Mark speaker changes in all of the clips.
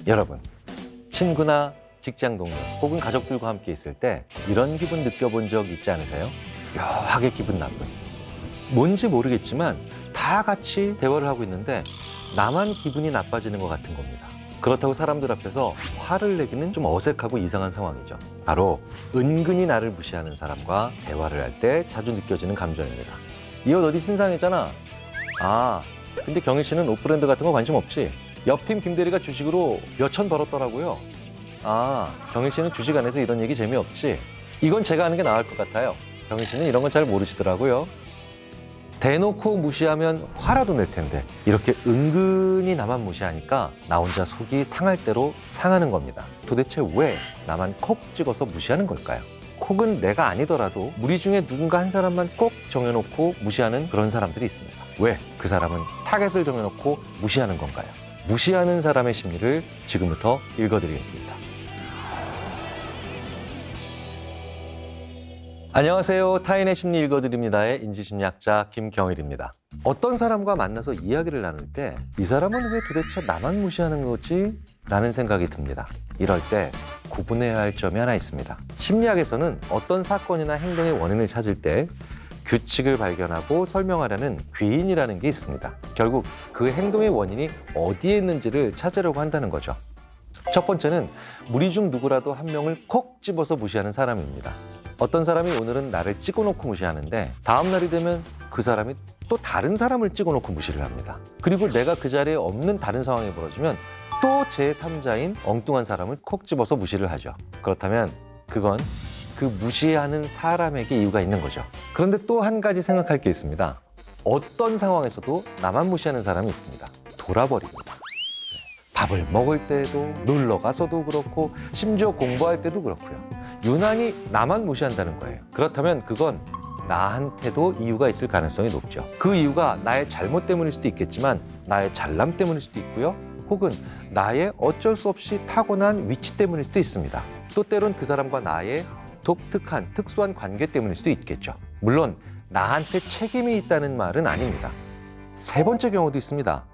Speaker 1: 여러분, 친구나 직장 동료 혹은 가족들과 함께 있을 때 이런 기분 느껴본 적 있지 않으세요? 묘하게 기분 나쁜. 뭔지 모르겠지만 다 같이 대화를 하고 있는데 나만 기분이 나빠지는 것 같은 겁니다. 그렇다고 사람들 앞에서 화를 내기는 좀 어색하고 이상한 상황이죠. 바로 은근히 나를 무시하는 사람과 대화를 할 때 자주 느껴지는 감정입니다. 이 옷 어디 신상이잖아. 아, 근데 경일 씨는 옷 브랜드 같은 거 관심 없지? 옆팀 김대리가 주식으로 몇천 벌었더라고요. 아, 경일 씨는 주식 안 해서 이런 얘기 재미없지? 이건 제가 하는 게 나을 것 같아요. 경일 씨는 이런 건 잘 모르시더라고요. 대놓고 무시하면 화라도 낼 텐데 이렇게 은근히 나만 무시하니까 나 혼자 속이 상할 대로 상하는 겁니다. 도대체 왜 나만 콕 찍어서 무시하는 걸까요? 콕은 내가 아니더라도 우리 중에 누군가 한 사람만 꼭 정해놓고 무시하는 그런 사람들이 있습니다. 왜 그 사람은 타겟을 정해놓고 무시하는 건가요? 무시하는 사람의 심리를 지금부터 읽어드리겠습니다. 안녕하세요. 타인의 심리 읽어드립니다의 인지심리학자 김경일입니다. 어떤 사람과 만나서 이야기를 나눌 때 이 사람은 왜 도대체 나만 무시하는 거지? 라는 생각이 듭니다. 이럴 때 구분해야 할 점이 하나 있습니다. 심리학에서는 어떤 사건이나 행동의 원인을 찾을 때 규칙을 발견하고 설명하려는 귀인이라는 게 있습니다. 결국 그 행동의 원인이 어디에 있는지를 찾으려고 한다는 거죠. 첫 번째는 무리 중 누구라도 한 명을 콕 집어서 무시하는 사람입니다. 어떤 사람이 오늘은 나를 찍어놓고 무시하는데 다음 날이 되면 그 사람이 또 다른 사람을 찍어놓고 무시를 합니다. 그리고 내가 그 자리에 없는 다른 상황이 벌어지면 또 제3자인 엉뚱한 사람을 콕 집어서 무시를 하죠. 그렇다면 그건 그 무시하는 사람에게 이유가 있는 거죠. 그런데 또 한 가지 생각할 게 있습니다. 어떤 상황에서도 나만 무시하는 사람이 있습니다. 돌아버립니다. 밥을 먹을 때도, 놀러 가서도 그렇고, 심지어 공부할 때도 그렇고요. 유난히 나만 무시한다는 거예요. 그렇다면 그건 나한테도 이유가 있을 가능성이 높죠. 그 이유가 나의 잘못 때문일 수도 있겠지만 나의 잘남 때문일 수도 있고요. 혹은 나의 어쩔 수 없이 타고난 위치 때문일 수도 있습니다. 또 때론 그 사람과 나의 독특한, 특수한 관계 때문일 수도 있겠죠. 물론 나한테 책임이 있다는 말은 아닙니다. 세 번째 경우도 있습니다.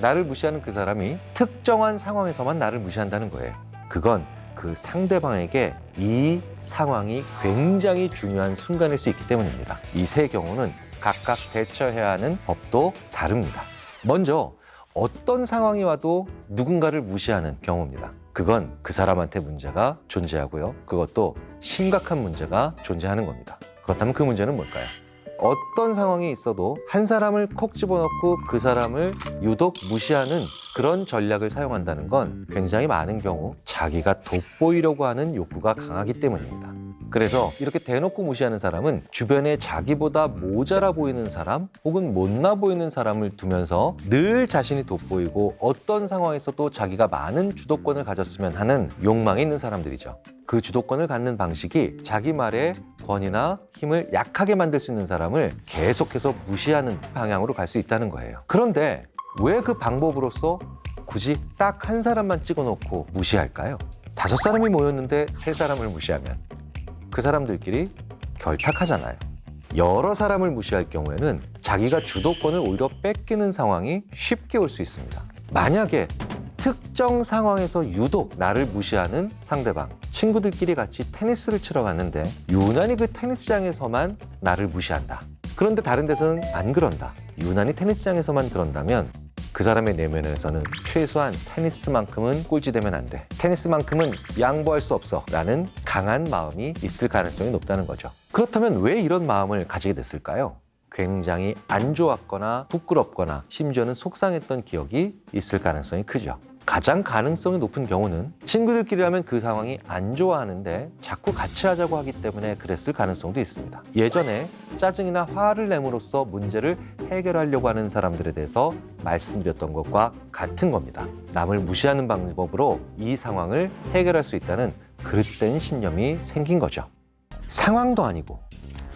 Speaker 1: 나를 무시하는 그 사람이 특정한 상황에서만 나를 무시한다는 거예요. 그건 그 상대방에게 이 상황이 굉장히 중요한 순간일 수 있기 때문입니다. 이 세 경우는 각각 대처해야 하는 법도 다릅니다. 먼저 어떤 상황이 와도 누군가를 무시하는 경우입니다. 그건 그 사람한테 문제가 존재하고요. 그것도 심각한 문제가 존재하는 겁니다. 그렇다면 그 문제는 뭘까요? 어떤 상황이 있어도 한 사람을 콕 집어넣고 그 사람을 유독 무시하는 그런 전략을 사용한다는 건 굉장히 많은 경우 자기가 돋보이려고 하는 욕구가 강하기 때문입니다. 그래서 이렇게 대놓고 무시하는 사람은 주변에 자기보다 모자라 보이는 사람 혹은 못나 보이는 사람을 두면서 늘 자신이 돋보이고 어떤 상황에서도 자기가 많은 주도권을 가졌으면 하는 욕망이 있는 사람들이죠. 그 주도권을 갖는 방식이 자기 말에 권위나 힘을 약하게 만들 수 있는 사람을 계속해서 무시하는 방향으로 갈 수 있다는 거예요. 그런데 왜 그 방법으로서 굳이 딱 한 사람만 찍어놓고 무시할까요? 5사람이 모였는데 3사람을 무시하면 그 사람들끼리 결탁하잖아요. 여러 사람을 무시할 경우에는 자기가 주도권을 오히려 뺏기는 상황이 쉽게 올 수 있습니다. 만약에 특정 상황에서 유독 나를 무시하는 상대방, 친구들끼리 같이 테니스를 치러 갔는데 유난히 그 테니스장에서만 나를 무시한다. 그런데 다른 데서는 안 그런다. 유난히 테니스장에서만 그런다면 그 사람의 내면에서는 최소한 테니스만큼은 꼴찌되면 안 돼. 테니스만큼은 양보할 수 없어. 라는 강한 마음이 있을 가능성이 높다는 거죠. 그렇다면 왜 이런 마음을 가지게 됐을까요? 굉장히 안 좋았거나 부끄럽거나 심지어는 속상했던 기억이 있을 가능성이 크죠. 가장 가능성이 높은 경우는 친구들끼리라면 그 상황이 안 좋아하는데 자꾸 같이 하자고 하기 때문에 그랬을 가능성도 있습니다. 예전에 짜증이나 화를 내므로써 문제를 해결하려고 하는 사람들에 대해서 말씀드렸던 것과 같은 겁니다. 남을 무시하는 방법으로 이 상황을 해결할 수 있다는 그릇된 신념이 생긴 거죠. 상황도 아니고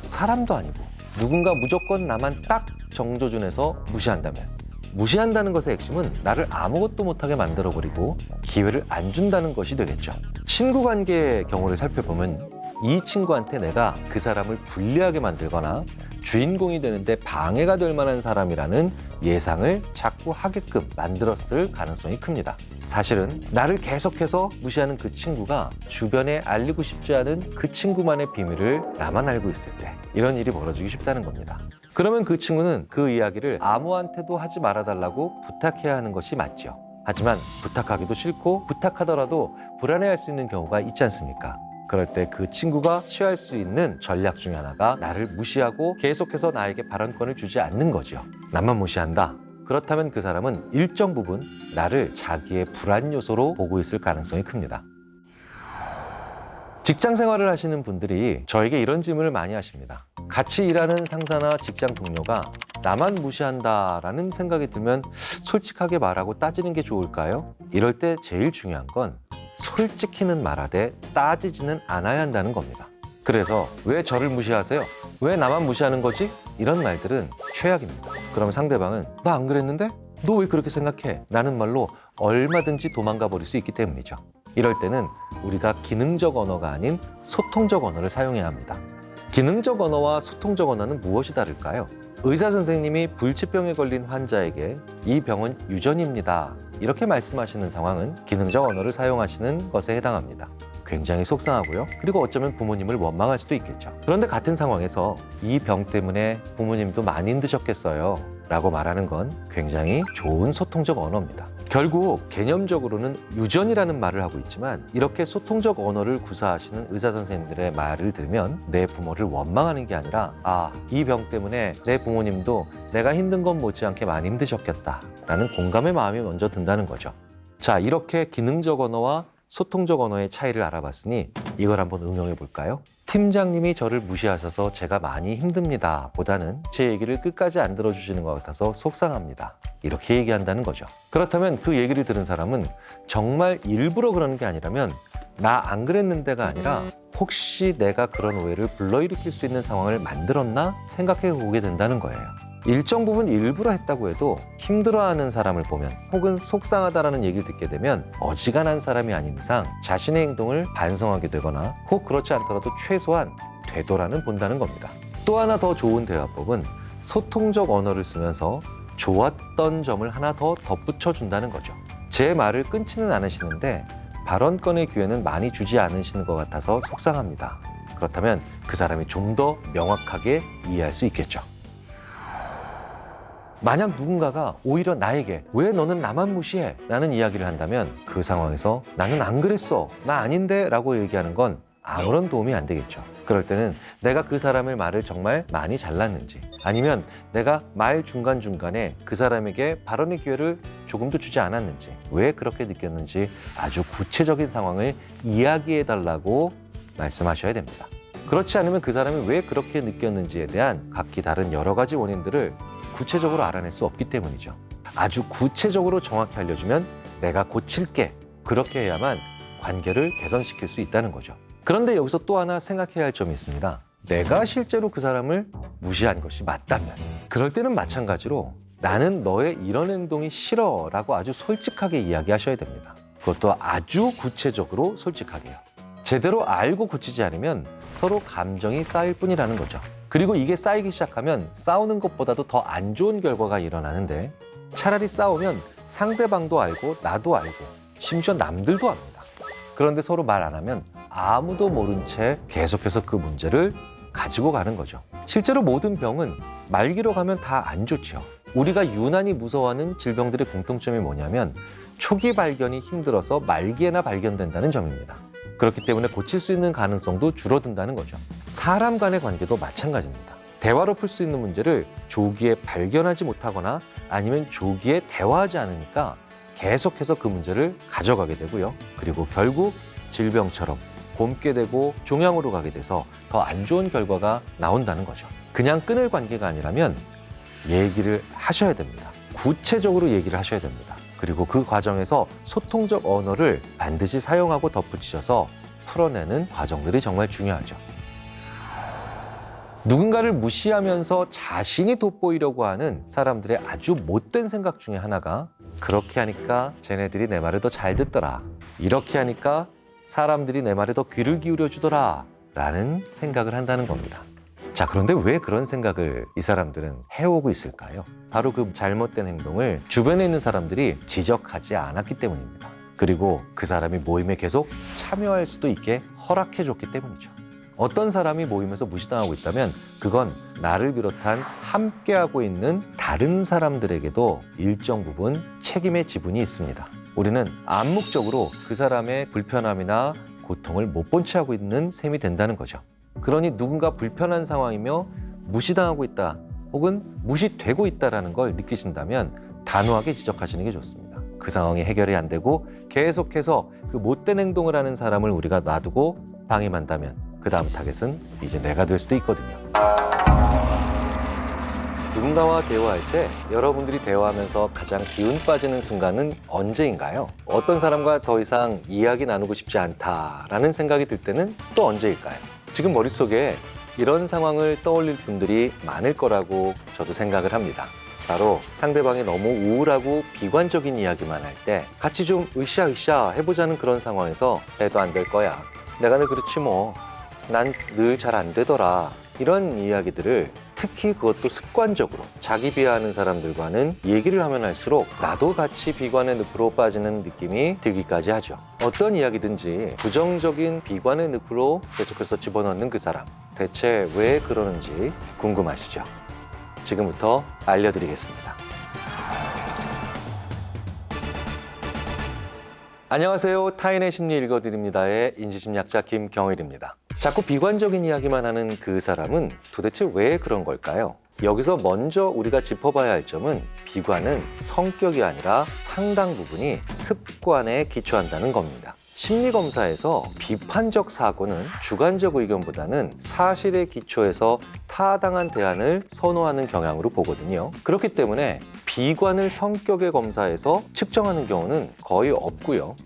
Speaker 1: 사람도 아니고 누군가 무조건 나만 딱 정조준해서 무시한다면 무시한다는 것의 핵심은 나를 아무것도 못하게 만들어버리고 기회를 안 준다는 것이 되겠죠. 친구 관계의 경우를 살펴보면 이 친구한테 내가 그 사람을 불리하게 만들거나 주인공이 되는데 방해가 될 만한 사람이라는 예상을 자꾸 하게끔 만들었을 가능성이 큽니다. 사실은 나를 계속해서 무시하는 그 친구가 주변에 알리고 싶지 않은 그 친구만의 비밀을 나만 알고 있을 때 이런 일이 벌어지기 쉽다는 겁니다. 그러면 그 친구는 그 이야기를 아무한테도 하지 말아달라고 부탁해야 하는 것이 맞죠. 하지만 부탁하기도 싫고 부탁하더라도 불안해할 수 있는 경우가 있지 않습니까? 그럴 때 그 친구가 취할 수 있는 전략 중에 하나가 나를 무시하고 계속해서 나에게 발언권을 주지 않는 거죠. 나만 무시한다. 그렇다면 그 사람은 일정 부분 나를 자기의 불안 요소로 보고 있을 가능성이 큽니다. 직장 생활을 하시는 분들이 저에게 이런 질문을 많이 하십니다. 같이 일하는 상사나 직장 동료가 나만 무시한다라는 생각이 들면 솔직하게 말하고 따지는 게 좋을까요? 이럴 때 제일 중요한 건 솔직히는 말하되 따지지는 않아야 한다는 겁니다. 그래서 왜 저를 무시하세요? 왜 나만 무시하는 거지? 이런 말들은 최악입니다. 그러면 상대방은 나 안 그랬는데? 너 왜 그렇게 생각해? 라는 말로 얼마든지 도망가 버릴 수 있기 때문이죠. 이럴 때는 우리가 기능적 언어가 아닌 소통적 언어를 사용해야 합니다. 기능적 언어와 소통적 언어는 무엇이 다를까요? 의사 선생님이 불치병에 걸린 환자에게 이 병은 유전입니다. 이렇게 말씀하시는 상황은 기능적 언어를 사용하시는 것에 해당합니다. 굉장히 속상하고요. 그리고 어쩌면 부모님을 원망할 수도 있겠죠. 그런데 같은 상황에서 이 병 때문에 부모님도 많이 힘드셨겠어요. 라고 말하는 건 굉장히 좋은 소통적 언어입니다. 결국 개념적으로는 유전이라는 말을 하고 있지만 이렇게 소통적 언어를 구사하시는 의사 선생님들의 말을 들으면 내 부모를 원망하는 게 아니라 이 병 때문에 내 부모님도 내가 힘든 건 못지않게 많이 힘드셨겠다 라는 공감의 마음이 먼저 든다는 거죠. 자, 이렇게 기능적 언어와 소통적 언어의 차이를 알아봤으니 이걸 한번 응용해 볼까요? 팀장님이 저를 무시하셔서 제가 많이 힘듭니다 보다는 제 얘기를 끝까지 안 들어주시는 것 같아서 속상합니다. 이렇게 얘기한다는 거죠. 그렇다면 그 얘기를 들은 사람은 정말 일부러 그러는 게 아니라면 나 안 그랬는데가 아니라 혹시 내가 그런 오해를 불러일으킬 수 있는 상황을 만들었나 생각해 보게 된다는 거예요. 일정 부분 일부러 했다고 해도 힘들어하는 사람을 보면 혹은 속상하다라는 얘기를 듣게 되면 어지간한 사람이 아닌 이상 자신의 행동을 반성하게 되거나 혹 그렇지 않더라도 최소한 되돌아는 본다는 겁니다. 또 하나 더 좋은 대화법은 소통적 언어를 쓰면서 좋았던 점을 하나 더 덧붙여 준다는 거죠. 제 말을 끊지는 않으시는데 발언권의 기회는 많이 주지 않으시는 것 같아서 속상합니다. 그렇다면 그 사람이 좀 더 명확하게 이해할 수 있겠죠. 만약 누군가가 오히려 나에게 왜 너는 나만 무시해? 라는 이야기를 한다면 그 상황에서 나는 안 그랬어, 나 아닌데 라고 얘기하는 건 아무런 도움이 안 되겠죠. 그럴 때는 내가 그 사람의 말을 정말 많이 잘랐는지 아니면 내가 말 중간중간에 그 사람에게 발언의 기회를 조금도 주지 않았는지 왜 그렇게 느꼈는지 아주 구체적인 상황을 이야기해달라고 말씀하셔야 됩니다. 그렇지 않으면 그 사람이 왜 그렇게 느꼈는지에 대한 각기 다른 여러 가지 원인들을 구체적으로 알아낼 수 없기 때문이죠. 아주 구체적으로 정확히 알려주면 내가 고칠게. 그렇게 해야만 관계를 개선시킬 수 있다는 거죠. 그런데 여기서 또 하나 생각해야 할 점이 있습니다. 내가 실제로 그 사람을 무시한 것이 맞다면 그럴 때는 마찬가지로 나는 너의 이런 행동이 싫어 라고 아주 솔직하게 이야기하셔야 됩니다. 그것도 아주 구체적으로 솔직하게요. 제대로 알고 고치지 않으면 서로 감정이 쌓일 뿐이라는 거죠. 그리고 이게 쌓이기 시작하면 싸우는 것보다도 더 안 좋은 결과가 일어나는데 차라리 싸우면 상대방도 알고 나도 알고 심지어 남들도 압니다. 그런데 서로 말 안 하면 아무도 모른 채 계속해서 그 문제를 가지고 가는 거죠. 실제로 모든 병은 말기로 가면 다 안 좋죠. 우리가 유난히 무서워하는 질병들의 공통점이 뭐냐면 초기 발견이 힘들어서 말기에나 발견된다는 점입니다. 그렇기 때문에 고칠 수 있는 가능성도 줄어든다는 거죠. 사람 간의 관계도 마찬가지입니다. 대화로 풀 수 있는 문제를 조기에 발견하지 못하거나 아니면 조기에 대화하지 않으니까 계속해서 그 문제를 가져가게 되고요. 그리고 결국 질병처럼 곪게 되고 종양으로 가게 돼서 더 안 좋은 결과가 나온다는 거죠. 그냥 끊을 관계가 아니라면 얘기를 하셔야 됩니다. 구체적으로 얘기를 하셔야 됩니다. 그리고 그 과정에서 소통적 언어를 반드시 사용하고 덧붙이셔서 풀어내는 과정들이 정말 중요하죠. 누군가를 무시하면서 자신이 돋보이려고 하는 사람들의 아주 못된 생각 중에 하나가 그렇게 하니까 쟤네들이 내 말을 더 잘 듣더라. 이렇게 하니까 사람들이 내 말에 더 귀를 기울여 주더라. 라는 생각을 한다는 겁니다. 자, 그런데 왜 그런 생각을 이 사람들은 해오고 있을까요? 바로 그 잘못된 행동을 주변에 있는 사람들이 지적하지 않았기 때문입니다. 그리고 그 사람이 모임에 계속 참여할 수도 있게 허락해줬기 때문이죠. 어떤 사람이 모임에서 무시당하고 있다면 그건 나를 비롯한 함께하고 있는 다른 사람들에게도 일정 부분 책임의 지분이 있습니다. 우리는 암묵적으로 그 사람의 불편함이나 고통을 못 본 채 하고 있는 셈이 된다는 거죠. 그러니 누군가 불편한 상황이며 무시당하고 있다 혹은 무시되고 있다는 걸 느끼신다면 단호하게 지적하시는 게 좋습니다. 그 상황이 해결이 안 되고 계속해서 그 못된 행동을 하는 사람을 우리가 놔두고 방임한다면 그 다음 타겟은 이제 내가 될 수도 있거든요. 누군가와 대화할 때 여러분들이 대화하면서 가장 기운 빠지는 순간은 언제인가요? 어떤 사람과 더 이상 이야기 나누고 싶지 않다라는 생각이 들 때는 또 언제일까요? 지금 머릿속에 이런 상황을 떠올릴 분들이 많을 거라고 저도 생각을 합니다. 바로 상대방이 너무 우울하고 비관적인 이야기만 할 때 같이 좀 으쌰으쌰 해보자는 그런 상황에서 해도 안 될 거야. 내가 늘 그렇지 뭐. 난 늘 잘 안 되더라. 이런 이야기들을 특히 그것도 습관적으로 자기 비하하는 사람들과는 얘기를 하면 할수록 나도 같이 비관의 늪으로 빠지는 느낌이 들기까지 하죠. 어떤 이야기든지 부정적인 비관의 늪으로 계속해서 집어넣는 그 사람, 대체 왜 그러는지 궁금하시죠? 지금부터 알려드리겠습니다. 안녕하세요. 타인의 심리 읽어드립니다의 인지심리학자 김경일입니다. 자꾸 비관적인 이야기만 하는 그 사람은 도대체 왜 그런 걸까요? 여기서 먼저 우리가 짚어봐야 할 점은 비관은 성격이 아니라 상당 부분이 습관에 기초한다는 겁니다. 심리검사에서 비판적 사고는 주관적 의견보다는 사실에 기초해서 타당한 대안을 선호하는 경향으로 보거든요. 그렇기 때문에 비관을 성격의 검사에서 측정하는 경우는 거의 없고요.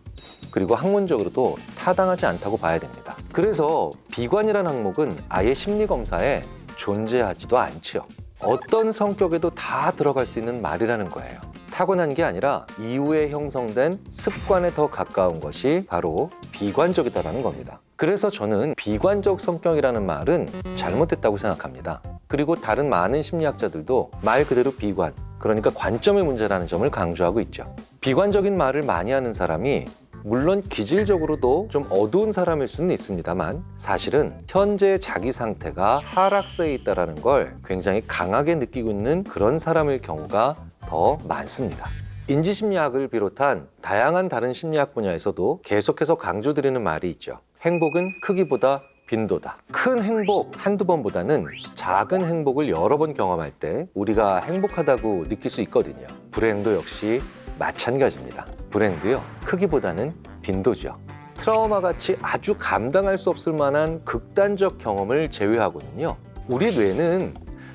Speaker 1: 그리고 학문적으로도 타당하지 않다고 봐야 됩니다. 그래서 비관이라는 항목은 아예 심리검사에 존재하지도 않죠. 어떤 성격에도 다 들어갈 수 있는 말이라는 거예요. 타고난 게 아니라 이후에 형성된 습관에 더 가까운 것이 바로 비관적이다라는 겁니다. 그래서 저는 비관적 성격이라는 말은 잘못됐다고 생각합니다. 그리고 다른 많은 심리학자들도 말 그대로 비관, 그러니까 관점의 문제라는 점을 강조하고 있죠. 비관적인 말을 많이 하는 사람이 물론 기질적으로도 좀 어두운 사람일 수는 있습니다만 사실은 현재 자기 상태가 하락세에 있다는 걸 굉장히 강하게 느끼고 있는 그런 사람일 경우가 더 많습니다. 인지심리학을 비롯한 다양한 다른 심리학 분야에서도 계속해서 강조드리는 말이 있죠. 행복은 크기보다 빈도다. 큰 행복 한두 번보다는 작은 행복을 여러 번 경험할 때 우리가 행복하다고 느낄 수 있거든요. 불행도 역시 마찬가지입니다. 불행도요, 크기보다는 빈도죠. 트라우마 같이 아주 감당할 수 없을 만한 극단적 경험을 제외하고는요, 우리 뇌는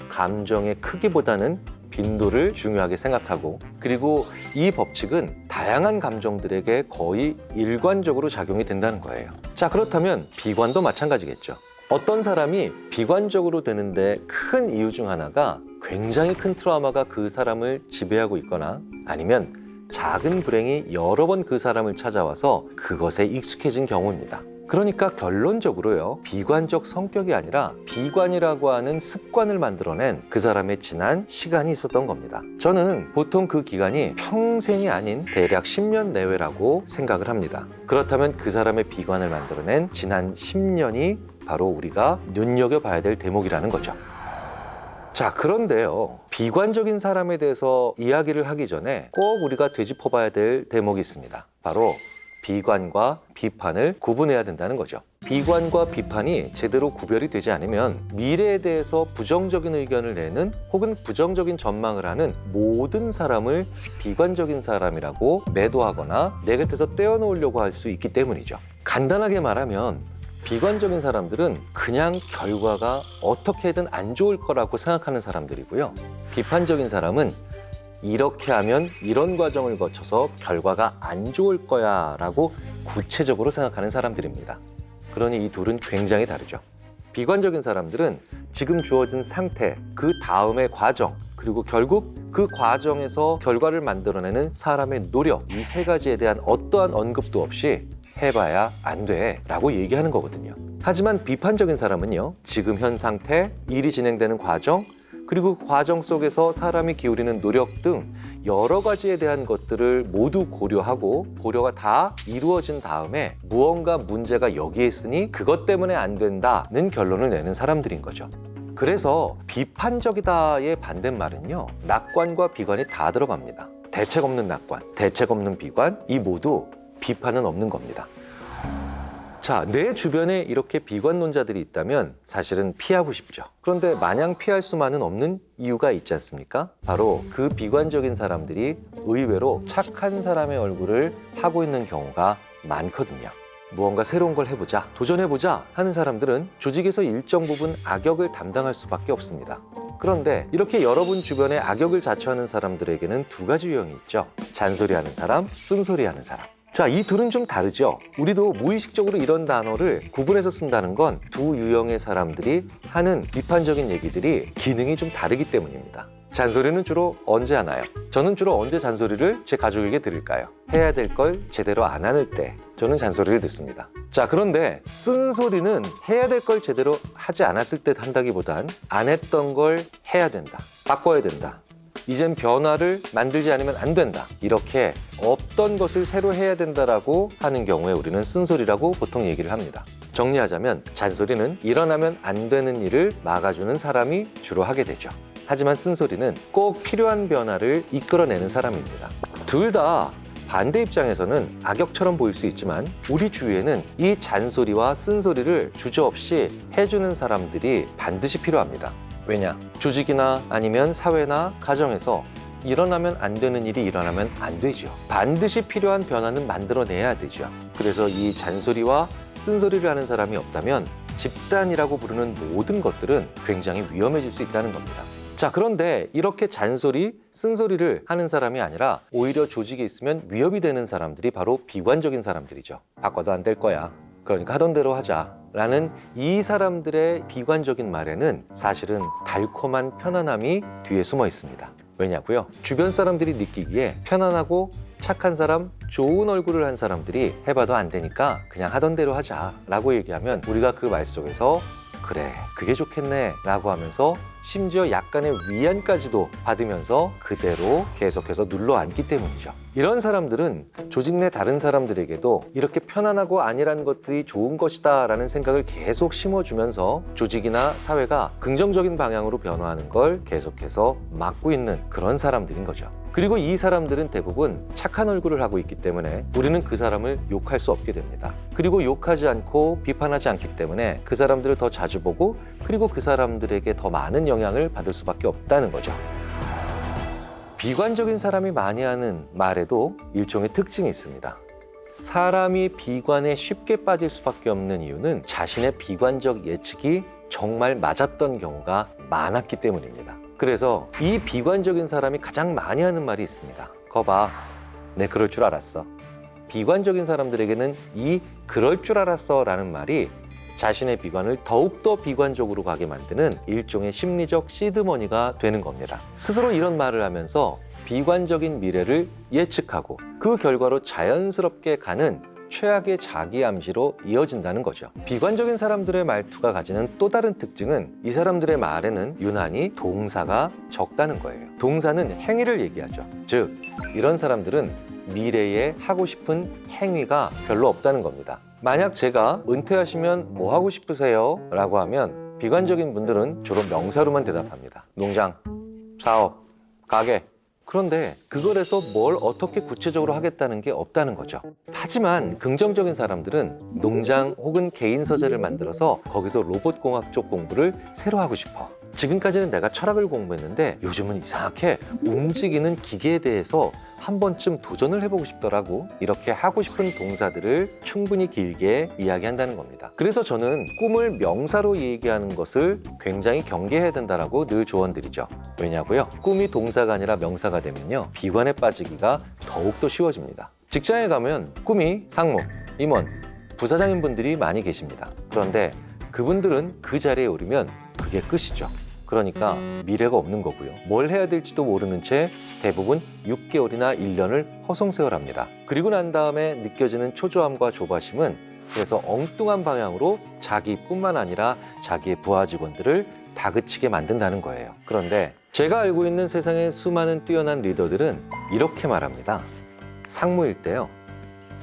Speaker 1: 감정의 크기보다는 빈도를 중요하게 생각하고, 그리고 이 법칙은 다양한 감정들에게 거의 일관적으로 작용이 된다는 거예요. 자, 그렇다면 비관도 마찬가지겠죠. 어떤 사람이 비관적으로 되는데 큰 이유 중 하나가 굉장히 큰 트라우마가 그 사람을 지배하고 있거나 아니면 작은 불행이 여러 번 그 사람을 찾아와서 그것에 익숙해진 경우입니다. 그러니까 결론적으로요, 비관적 성격이 아니라 비관이라고 하는 습관을 만들어낸 그 사람의 지난 시간이 있었던 겁니다. 저는 보통 그 기간이 평생이 아닌 대략 10년 내외라고 생각을 합니다. 그렇다면 그 사람의 비관을 만들어낸 지난 10년이 바로 우리가 눈여겨봐야 될 대목이라는 거죠. 자, 그런데요, 비관적인 사람에 대해서 이야기를 하기 전에 꼭 우리가 되짚어봐야 될 대목이 있습니다. 바로 비관과 비판을 구분해야 된다는 거죠. 비관과 비판이 제대로 구별이 되지 않으면 미래에 대해서 부정적인 의견을 내는 혹은 부정적인 전망을 하는 모든 사람을 비관적인 사람이라고 매도하거나 내 곁에서 떼어놓으려고 할 수 있기 때문이죠. 간단하게 말하면 비관적인 사람들은 그냥 결과가 어떻게든 안 좋을 거라고 생각하는 사람들이고요. 비판적인 사람은 이렇게 하면 이런 과정을 거쳐서 결과가 안 좋을 거야 라고 구체적으로 생각하는 사람들입니다. 그러니 이 둘은 굉장히 다르죠. 비관적인 사람들은 지금 주어진 상태, 그 다음의 과정, 그리고 결국 그 과정에서 결과를 만들어내는 사람의 노력, 이 세 가지에 대한 어떠한 언급도 없이 해봐야 안 돼 라고 얘기하는 거거든요. 하지만 비판적인 사람은요, 지금 현 상태, 일이 진행되는 과정, 그리고 그 과정 속에서 사람이 기울이는 노력 등 여러 가지에 대한 것들을 모두 고려하고 고려가 다 이루어진 다음에 무언가 문제가 여기에 있으니 그것 때문에 안 된다는 결론을 내는 사람들인 거죠. 그래서 비판적이다의 반대말은요, 낙관과 비관이 다 들어갑니다. 대책 없는 낙관, 대책 없는 비관, 이 모두 비판은 없는 겁니다. 자, 내 주변에 이렇게 비관론자들이 있다면 사실은 피하고 싶죠. 그런데 마냥 피할 수만은 없는 이유가 있지 않습니까? 바로 그 비관적인 사람들이 의외로 착한 사람의 얼굴을 하고 있는 경우가 많거든요. 무언가 새로운 걸 해보자, 도전해보자 하는 사람들은 조직에서 일정 부분 악역을 담당할 수밖에 없습니다. 그런데 이렇게 여러분 주변에 악역을 자처하는 사람들에게는 두 가지 유형이 있죠. 잔소리하는 사람, 쓴소리하는 사람. 자, 이 둘은 좀 다르죠. 우리도 무의식적으로 이런 단어를 구분해서 쓴다는 건 두 유형의 사람들이 하는 비판적인 얘기들이 기능이 좀 다르기 때문입니다. 잔소리는 주로 언제 하나요? 저는 주로 언제 잔소리를 제 가족에게 드릴까요? 해야 될 걸 제대로 안 하는 때 저는 잔소리를 듣습니다. 자, 그런데 쓴소리는 해야 될 걸 제대로 하지 않았을 때 한다기보단 안 했던 걸 해야 된다, 바꿔야 된다, 이젠 변화를 만들지 않으면 안 된다, 이렇게 없던 것을 새로 해야 된다라고 하는 경우에 우리는 쓴소리라고 보통 얘기를 합니다. 정리하자면 잔소리는 일어나면 안 되는 일을 막아주는 사람이 주로 하게 되죠. 하지만 쓴소리는 꼭 필요한 변화를 이끌어내는 사람입니다. 둘 다 반대 입장에서는 악역처럼 보일 수 있지만 우리 주위에는 이 잔소리와 쓴소리를 주저없이 해주는 사람들이 반드시 필요합니다. 왜냐? 조직이나 아니면 사회나 가정에서 일어나면 안 되는 일이 일어나면 안 되죠. 반드시 필요한 변화는 만들어내야 되죠. 그래서 이 잔소리와 쓴소리를 하는 사람이 없다면 집단이라고 부르는 모든 것들은 굉장히 위험해질 수 있다는 겁니다. 자, 그런데 이렇게 잔소리, 쓴소리를 하는 사람이 아니라 오히려 조직에 있으면 위협이 되는 사람들이 바로 비관적인 사람들이죠. 바꿔도 안 될 거야, 그러니까 하던 대로 하자 라는 이 사람들의 비관적인 말에는 사실은 달콤한 편안함이 뒤에 숨어 있습니다. 왜냐고요? 주변 사람들이 느끼기에 편안하고 착한 사람, 좋은 얼굴을 한 사람들이 해봐도 안 되니까 그냥 하던 대로 하자 라고 얘기하면 우리가 그 말 속에서 그래, 그게 좋겠네 라고 하면서 심지어 약간의 위안까지도 받으면서 그대로 계속해서 눌러앉기 때문이죠. 이런 사람들은 조직 내 다른 사람들에게도 이렇게 편안하고 안일한 것들이 좋은 것이다 라는 생각을 계속 심어주면서 조직이나 사회가 긍정적인 방향으로 변화하는 걸 계속해서 막고 있는 그런 사람들인 거죠. 그리고 이 사람들은 대부분 착한 얼굴을 하고 있기 때문에 우리는 그 사람을 욕할 수 없게 됩니다. 그리고 욕하지 않고 비판하지 않기 때문에 그 사람들을 더 자주 보고 그리고 그 사람들에게 더 많은 영향을 받을 수밖에 없다는 거죠. 비관적인 사람이 많이 하는 말에도 일종의 특징이 있습니다. 사람이 비관에 쉽게 빠질 수밖에 없는 이유는 자신의 비관적 예측이 정말 맞았던 경우가 많았기 때문입니다. 그래서 이 비관적인 사람이 가장 많이 하는 말이 있습니다. 거봐, 내 그럴 줄 알았어. 비관적인 사람들에게는 이 그럴 줄 알았어 라는 말이 자신의 비관을 더욱더 비관적으로 가게 만드는 일종의 심리적 시드머니가 되는 겁니다. 스스로 이런 말을 하면서 비관적인 미래를 예측하고 그 결과로 자연스럽게 가는 최악의 자기 암시로 이어진다는 거죠. 비관적인 사람들의 말투가 가지는 또 다른 특징은 이 사람들의 말에는 유난히 동사가 적다는 거예요. 동사는 행위를 얘기하죠. 즉, 이런 사람들은 미래에 하고 싶은 행위가 별로 없다는 겁니다. 만약 제가 은퇴하시면 뭐 하고 싶으세요? 라고 하면 비관적인 분들은 주로 명사로만 대답합니다. 농장, 사업, 가게. 그런데 그걸 해서 뭘 어떻게 구체적으로 하겠다는 게 없다는 거죠. 하지만 긍정적인 사람들은 농장 혹은 개인 서재를 만들어서 거기서 로봇공학 쪽 공부를 새로 하고 싶어. 지금까지는 내가 철학을 공부했는데 요즘은 이상하게 움직이는 기계에 대해서 한 번쯤 도전을 해보고 싶더라고. 이렇게 하고 싶은 동사들을 충분히 길게 이야기한다는 겁니다. 그래서 저는 꿈을 명사로 얘기하는 것을 굉장히 경계해야 된다라고 늘 조언드리죠. 왜냐고요? 꿈이 동사가 아니라 명사가 되면요, 비관에 빠지기가 더욱더 쉬워집니다. 직장에 가면 꿈이 상무, 임원, 부사장인 분들이 많이 계십니다. 그런데 그분들은 그 자리에 오르면 그게 끝이죠. 그러니까 미래가 없는 거고요. 뭘 해야 될지도 모르는 채 대부분 6개월이나 1년을 허송세월합니다. 그리고 난 다음에 느껴지는 초조함과 조바심은 그래서 엉뚱한 방향으로 자기뿐만 아니라 자기의 부하 직원들을 다그치게 만든다는 거예요. 그런데 제가 알고 있는 세상의 수많은 뛰어난 리더들은 이렇게 말합니다. 상무일 때요.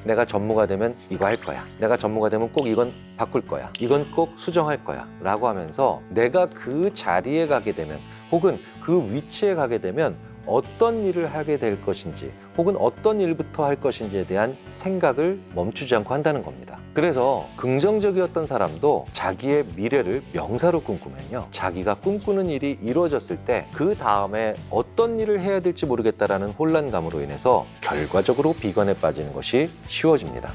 Speaker 1: 내가 전무가 되면 이거 할 거야. 내가 전무가 되면 꼭 이건 바꿀 거야. 이건 꼭 수정할 거야. 라고 하면서 내가 그 자리에 가게 되면 혹은 그 위치에 가게 되면 어떤 일을 하게 될 것인지 혹은 어떤 일부터 할 것인지에 대한 생각을 멈추지 않고 한다는 겁니다. 그래서 긍정적이었던 사람도 자기의 미래를 명사로 꿈꾸면요. 자기가 꿈꾸는 일이 이루어졌을 때 그 다음에 어떤 일을 해야 될지 모르겠다라는 혼란감으로 인해서 결과적으로 비관에 빠지는 것이 쉬워집니다.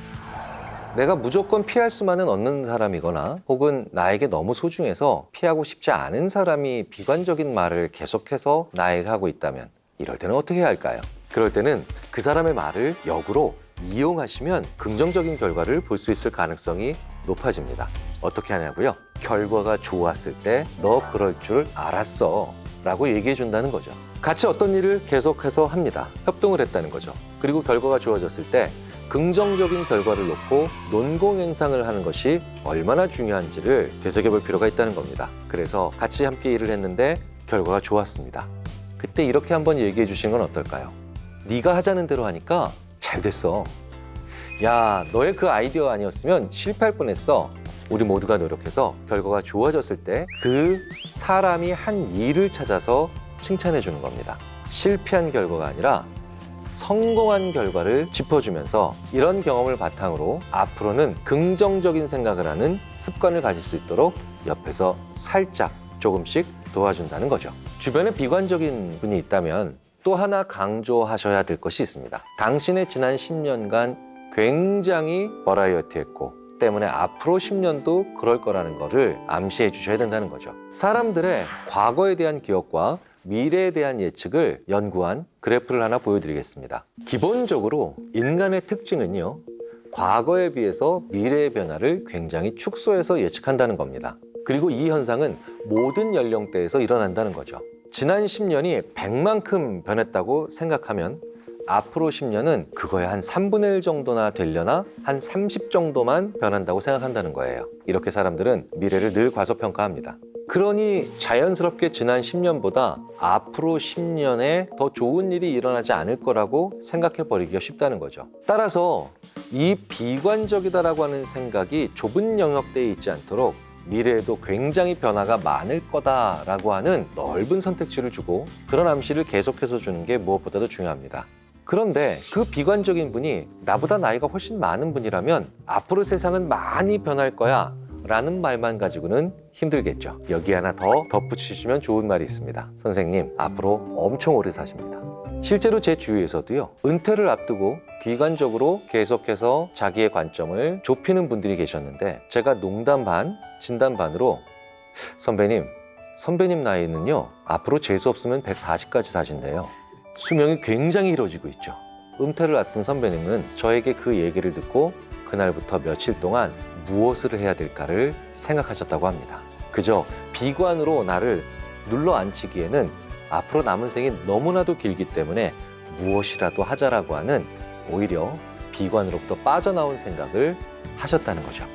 Speaker 1: 내가 무조건 피할 수만은 없는 사람이거나 혹은 나에게 너무 소중해서 피하고 싶지 않은 사람이 비관적인 말을 계속해서 나에게 하고 있다면 이럴 때는 어떻게 해야 할까요? 그럴 때는 그 사람의 말을 역으로 이용하시면 긍정적인 결과를 볼 수 있을 가능성이 높아집니다. 어떻게 하냐고요? 결과가 좋았을 때 너 그럴 줄 알았어 라고 얘기해 준다는 거죠. 같이 어떤 일을 계속해서 합니다. 협동을 했다는 거죠. 그리고 결과가 좋아졌을 때 긍정적인 결과를 놓고 논공행상을 하는 것이 얼마나 중요한지를 되새겨볼 필요가 있다는 겁니다. 그래서 같이 함께 일을 했는데 결과가 좋았습니다. 그때 이렇게 한번 얘기해 주시는 건 어떨까요? 네가 하자는 대로 하니까 잘 됐어. 야, 너의 그 아이디어 아니었으면 실패할 뻔했어. 우리 모두가 노력해서 결과가 좋아졌을 때 그 사람이 한 일을 찾아서 칭찬해 주는 겁니다. 실패한 결과가 아니라 성공한 결과를 짚어주면서 이런 경험을 바탕으로 앞으로는 긍정적인 생각을 하는 습관을 가질 수 있도록 옆에서 살짝 조금씩 도와준다는 거죠. 주변에 비관적인 분이 있다면 또 하나 강조하셔야 될 것이 있습니다. 당신의 지난 10년간 굉장히 버라이어티했고 때문에 앞으로 10년도 그럴 거라는 거를 암시해 주셔야 된다는 거죠. 사람들의 과거에 대한 기억과 미래에 대한 예측을 연구한 그래프를 하나 보여드리겠습니다. 기본적으로 인간의 특징은요, 과거에 비해서 미래의 변화를 굉장히 축소해서 예측한다는 겁니다. 그리고 이 현상은 모든 연령대에서 일어난다는 거죠. 지난 10년이 100만큼 변했다고 생각하면 앞으로 10년은 그거의 한 3분의 1 정도나 되려나 한 30 정도만 변한다고 생각한다는 거예요. 이렇게 사람들은 미래를 늘 과소평가합니다. 그러니 자연스럽게 지난 10년보다 앞으로 10년에 더 좋은 일이 일어나지 않을 거라고 생각해 버리기가 쉽다는 거죠. 따라서 이 비관적이다라고 하는 생각이 좁은 영역대에 있지 않도록 미래에도 굉장히 변화가 많을 거다라고 하는 넓은 선택지를 주고 그런 암시를 계속해서 주는 게 무엇보다도 중요합니다. 그런데 그 비관적인 분이 나보다 나이가 훨씬 많은 분이라면 앞으로 세상은 많이 변할 거야 라는 말만 가지고는 힘들겠죠. 여기 하나 더 덧붙이시면 좋은 말이 있습니다. 선생님, 앞으로 엄청 오래 사십니다. 실제로 제 주위에서도요, 은퇴를 앞두고 비관적으로 계속해서 자기의 관점을 좁히는 분들이 계셨는데 제가 농담 반, 진담 반으로 선배님 나이는요, 앞으로 재수 없으면 140까지 사신대요. 수명이 굉장히 길어지고 있죠. 은퇴를 앞둔 선배님은 저에게 그 얘기를 듣고 그날부터 며칠 동안 무엇을 해야 될까를 생각하셨다고 합니다. 그저 비관으로 나를 눌러앉히기에는 앞으로 남은 생이 너무나도 길기 때문에 무엇이라도 하자라고 하는 오히려 비관으로부터 빠져나온 생각을 하셨다는 거죠.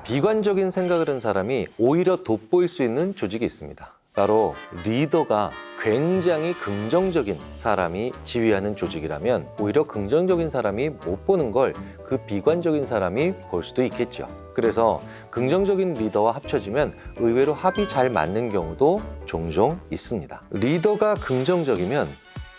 Speaker 1: 비관적인 생각을 한 사람이 오히려 돋보일 수 있는 조직이 있습니다. 바로 리더가 굉장히 긍정적인 사람이 지휘하는 조직이라면 오히려 긍정적인 사람이 못 보는 걸 그 비관적인 사람이 볼 수도 있겠죠. 그래서 긍정적인 리더와 합쳐지면 의외로 합이 잘 맞는 경우도 종종 있습니다. 리더가 긍정적이면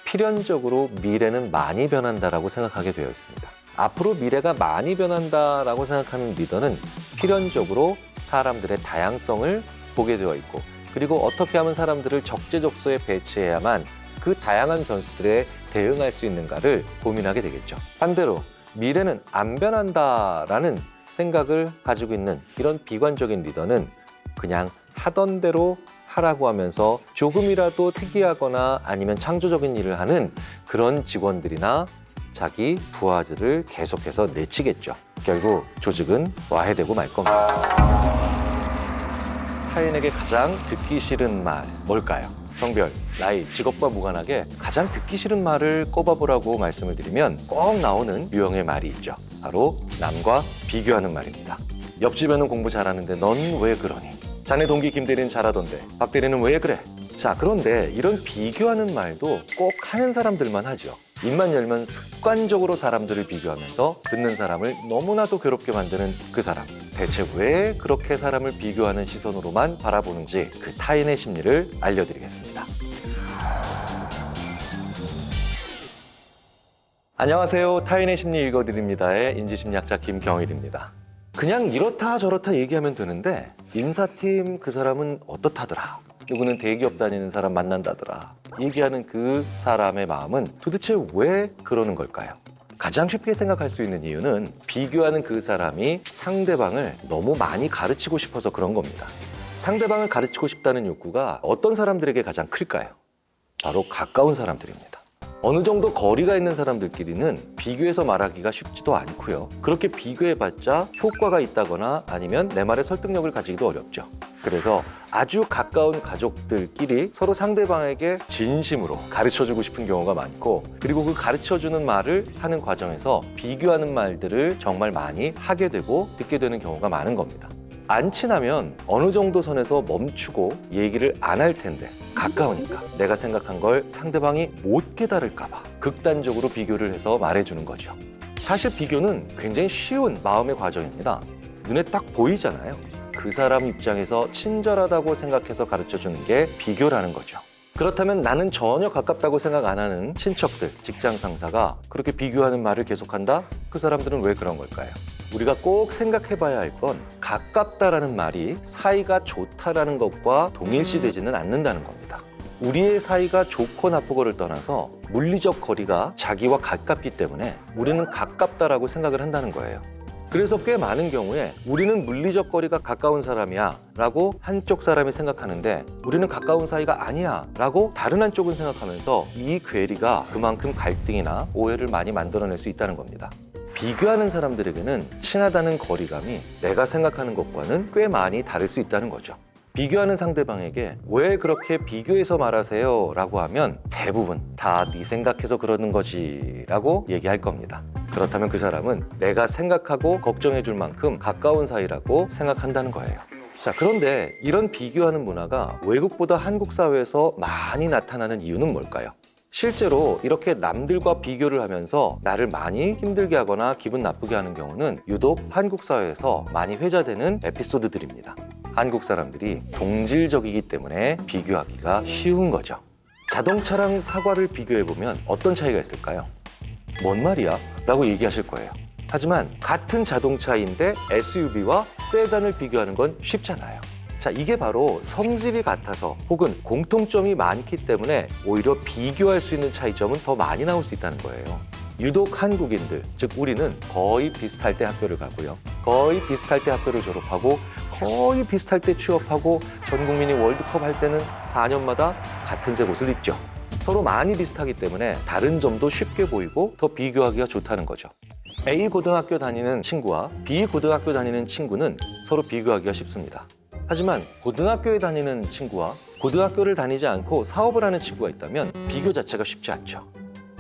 Speaker 1: 필연적으로 미래는 많이 변한다라고 생각하게 되어 있습니다. 앞으로 미래가 많이 변한다라고 생각하는 리더는 필연적으로 사람들의 다양성을 보게 되어 있고 그리고 어떻게 하면 사람들을 적재적소에 배치해야만 그 다양한 변수들에 대응할 수 있는가를 고민하게 되겠죠. 반대로 미래는 안 변한다라는 생각을 가지고 있는 이런 비관적인 리더는 그냥 하던 대로 하라고 하면서 조금이라도 특이하거나 아니면 창조적인 일을 하는 그런 직원들이나 자기 부하들을 계속해서 내치겠죠. 결국 조직은 와해되고 말 겁니다. 타인에게 가장 듣기 싫은 말 뭘까요? 성별, 나이, 직업과 무관하게 가장 듣기 싫은 말을 꼽아보라고 말씀을 드리면 꼭 나오는 유형의 말이 있죠. 바로 남과 비교하는 말입니다. 옆집에는 공부 잘하는데 넌 왜 그러니? 자네 동기 김대리는 잘하던데 박대리는 왜 그래? 자, 그런데 이런 비교하는 말도 꼭 하는 사람들만 하죠. 입만 열면 습관적으로 사람들을 비교하면서 듣는 사람을 너무나도 괴롭게 만드는 그 사람. 대체 왜 그렇게 사람을 비교하는 시선으로만 바라보는지 그 타인의 심리를 알려드리겠습니다. 안녕하세요. 타인의 심리 읽어드립니다의 인지심리학자 김경일입니다. 그냥 이렇다 저렇다 얘기하면 되는데 인사팀 그 사람은 어떻다더라, 누구는 대기업 다니는 사람 만난다더라 얘기하는 그 사람의 마음은 도대체 왜 그러는 걸까요? 가장 쉽게 생각할 수 있는 이유는 비교하는 그 사람이 상대방을 너무 많이 가르치고 싶어서 그런 겁니다. 상대방을 가르치고 싶다는 욕구가 어떤 사람들에게 가장 클까요? 바로 가까운 사람들입니다. 어느 정도 거리가 있는 사람들끼리는 비교해서 말하기가 쉽지도 않고요. 그렇게 비교해봤자 효과가 있다거나 아니면 내 말에 설득력을 가지기도 어렵죠. 그래서 아주 가까운 가족들끼리 서로 상대방에게 진심으로 가르쳐주고 싶은 경우가 많고, 그리고 그 가르쳐주는 말을 하는 과정에서 비교하는 말들을 정말 많이 하게 되고 듣게 되는 경우가 많은 겁니다. 안 친하면 어느 정도 선에서 멈추고 얘기를 안 할 텐데 가까우니까 내가 생각한 걸 상대방이 못 깨달을까 봐 극단적으로 비교를 해서 말해주는 거죠. 사실 비교는 굉장히 쉬운 마음의 과정입니다. 눈에 딱 보이잖아요. 그 사람 입장에서 친절하다고 생각해서 가르쳐주는 게 비교라는 거죠. 그렇다면 나는 전혀 가깝다고 생각 안 하는 친척들, 직장 상사가 그렇게 비교하는 말을 계속한다? 그 사람들은 왜 그런 걸까요? 우리가 꼭 생각해 봐야 할 건 가깝다라는 말이 사이가 좋다라는 것과 동일시되지는 않는다는 겁니다. 우리의 사이가 좋고 나쁘고를 떠나서 물리적 거리가 자기와 가깝기 때문에 우리는 가깝다라고 생각을 한다는 거예요. 그래서 꽤 많은 경우에 우리는 물리적 거리가 가까운 사람이야 라고 한쪽 사람이 생각하는데 우리는 가까운 사이가 아니야 라고 다른 한쪽은 생각하면서 이 괴리가 그만큼 갈등이나 오해를 많이 만들어낼 수 있다는 겁니다. 비교하는 사람들에게는 친하다는 거리감이 내가 생각하는 것과는 꽤 많이 다를 수 있다는 거죠. 비교하는 상대방에게 왜 그렇게 비교해서 말하세요? 라고 하면 대부분 다 네 생각해서 그러는 거지 라고 얘기할 겁니다. 그렇다면 그 사람은 내가 생각하고 걱정해 줄 만큼 가까운 사이라고 생각한다는 거예요. 자, 그런데 이런 비교하는 문화가 외국보다 한국 사회에서 많이 나타나는 이유는 뭘까요? 실제로 이렇게 남들과 비교를 하면서 나를 많이 힘들게 하거나 기분 나쁘게 하는 경우는 유독 한국 사회에서 많이 회자되는 에피소드들입니다. 한국 사람들이 동질적이기 때문에 비교하기가 쉬운 거죠. 자동차랑 사과를 비교해보면 어떤 차이가 있을까요? 뭔 말이야? 라고 얘기하실 거예요. 하지만 같은 자동차인데 SUV와 세단을 비교하는 건 쉽잖아요. 자, 이게 바로 성질이 같아서 혹은 공통점이 많기 때문에 오히려 비교할 수 있는 차이점은 더 많이 나올 수 있다는 거예요. 유독 한국인들, 즉 우리는 거의 비슷할 때 학교를 가고요. 거의 비슷할 때 학교를 졸업하고 거의 비슷할 때 취업하고 전 국민이 월드컵 할 때는 4년마다 같은 색 옷을 입죠. 서로 많이 비슷하기 때문에 다른 점도 쉽게 보이고 더 비교하기가 좋다는 거죠. A 고등학교 다니는 친구와 B 고등학교 다니는 친구는 서로 비교하기가 쉽습니다. 하지만 고등학교에 다니는 친구와 고등학교를 다니지 않고 사업을 하는 친구가 있다면 비교 자체가 쉽지 않죠.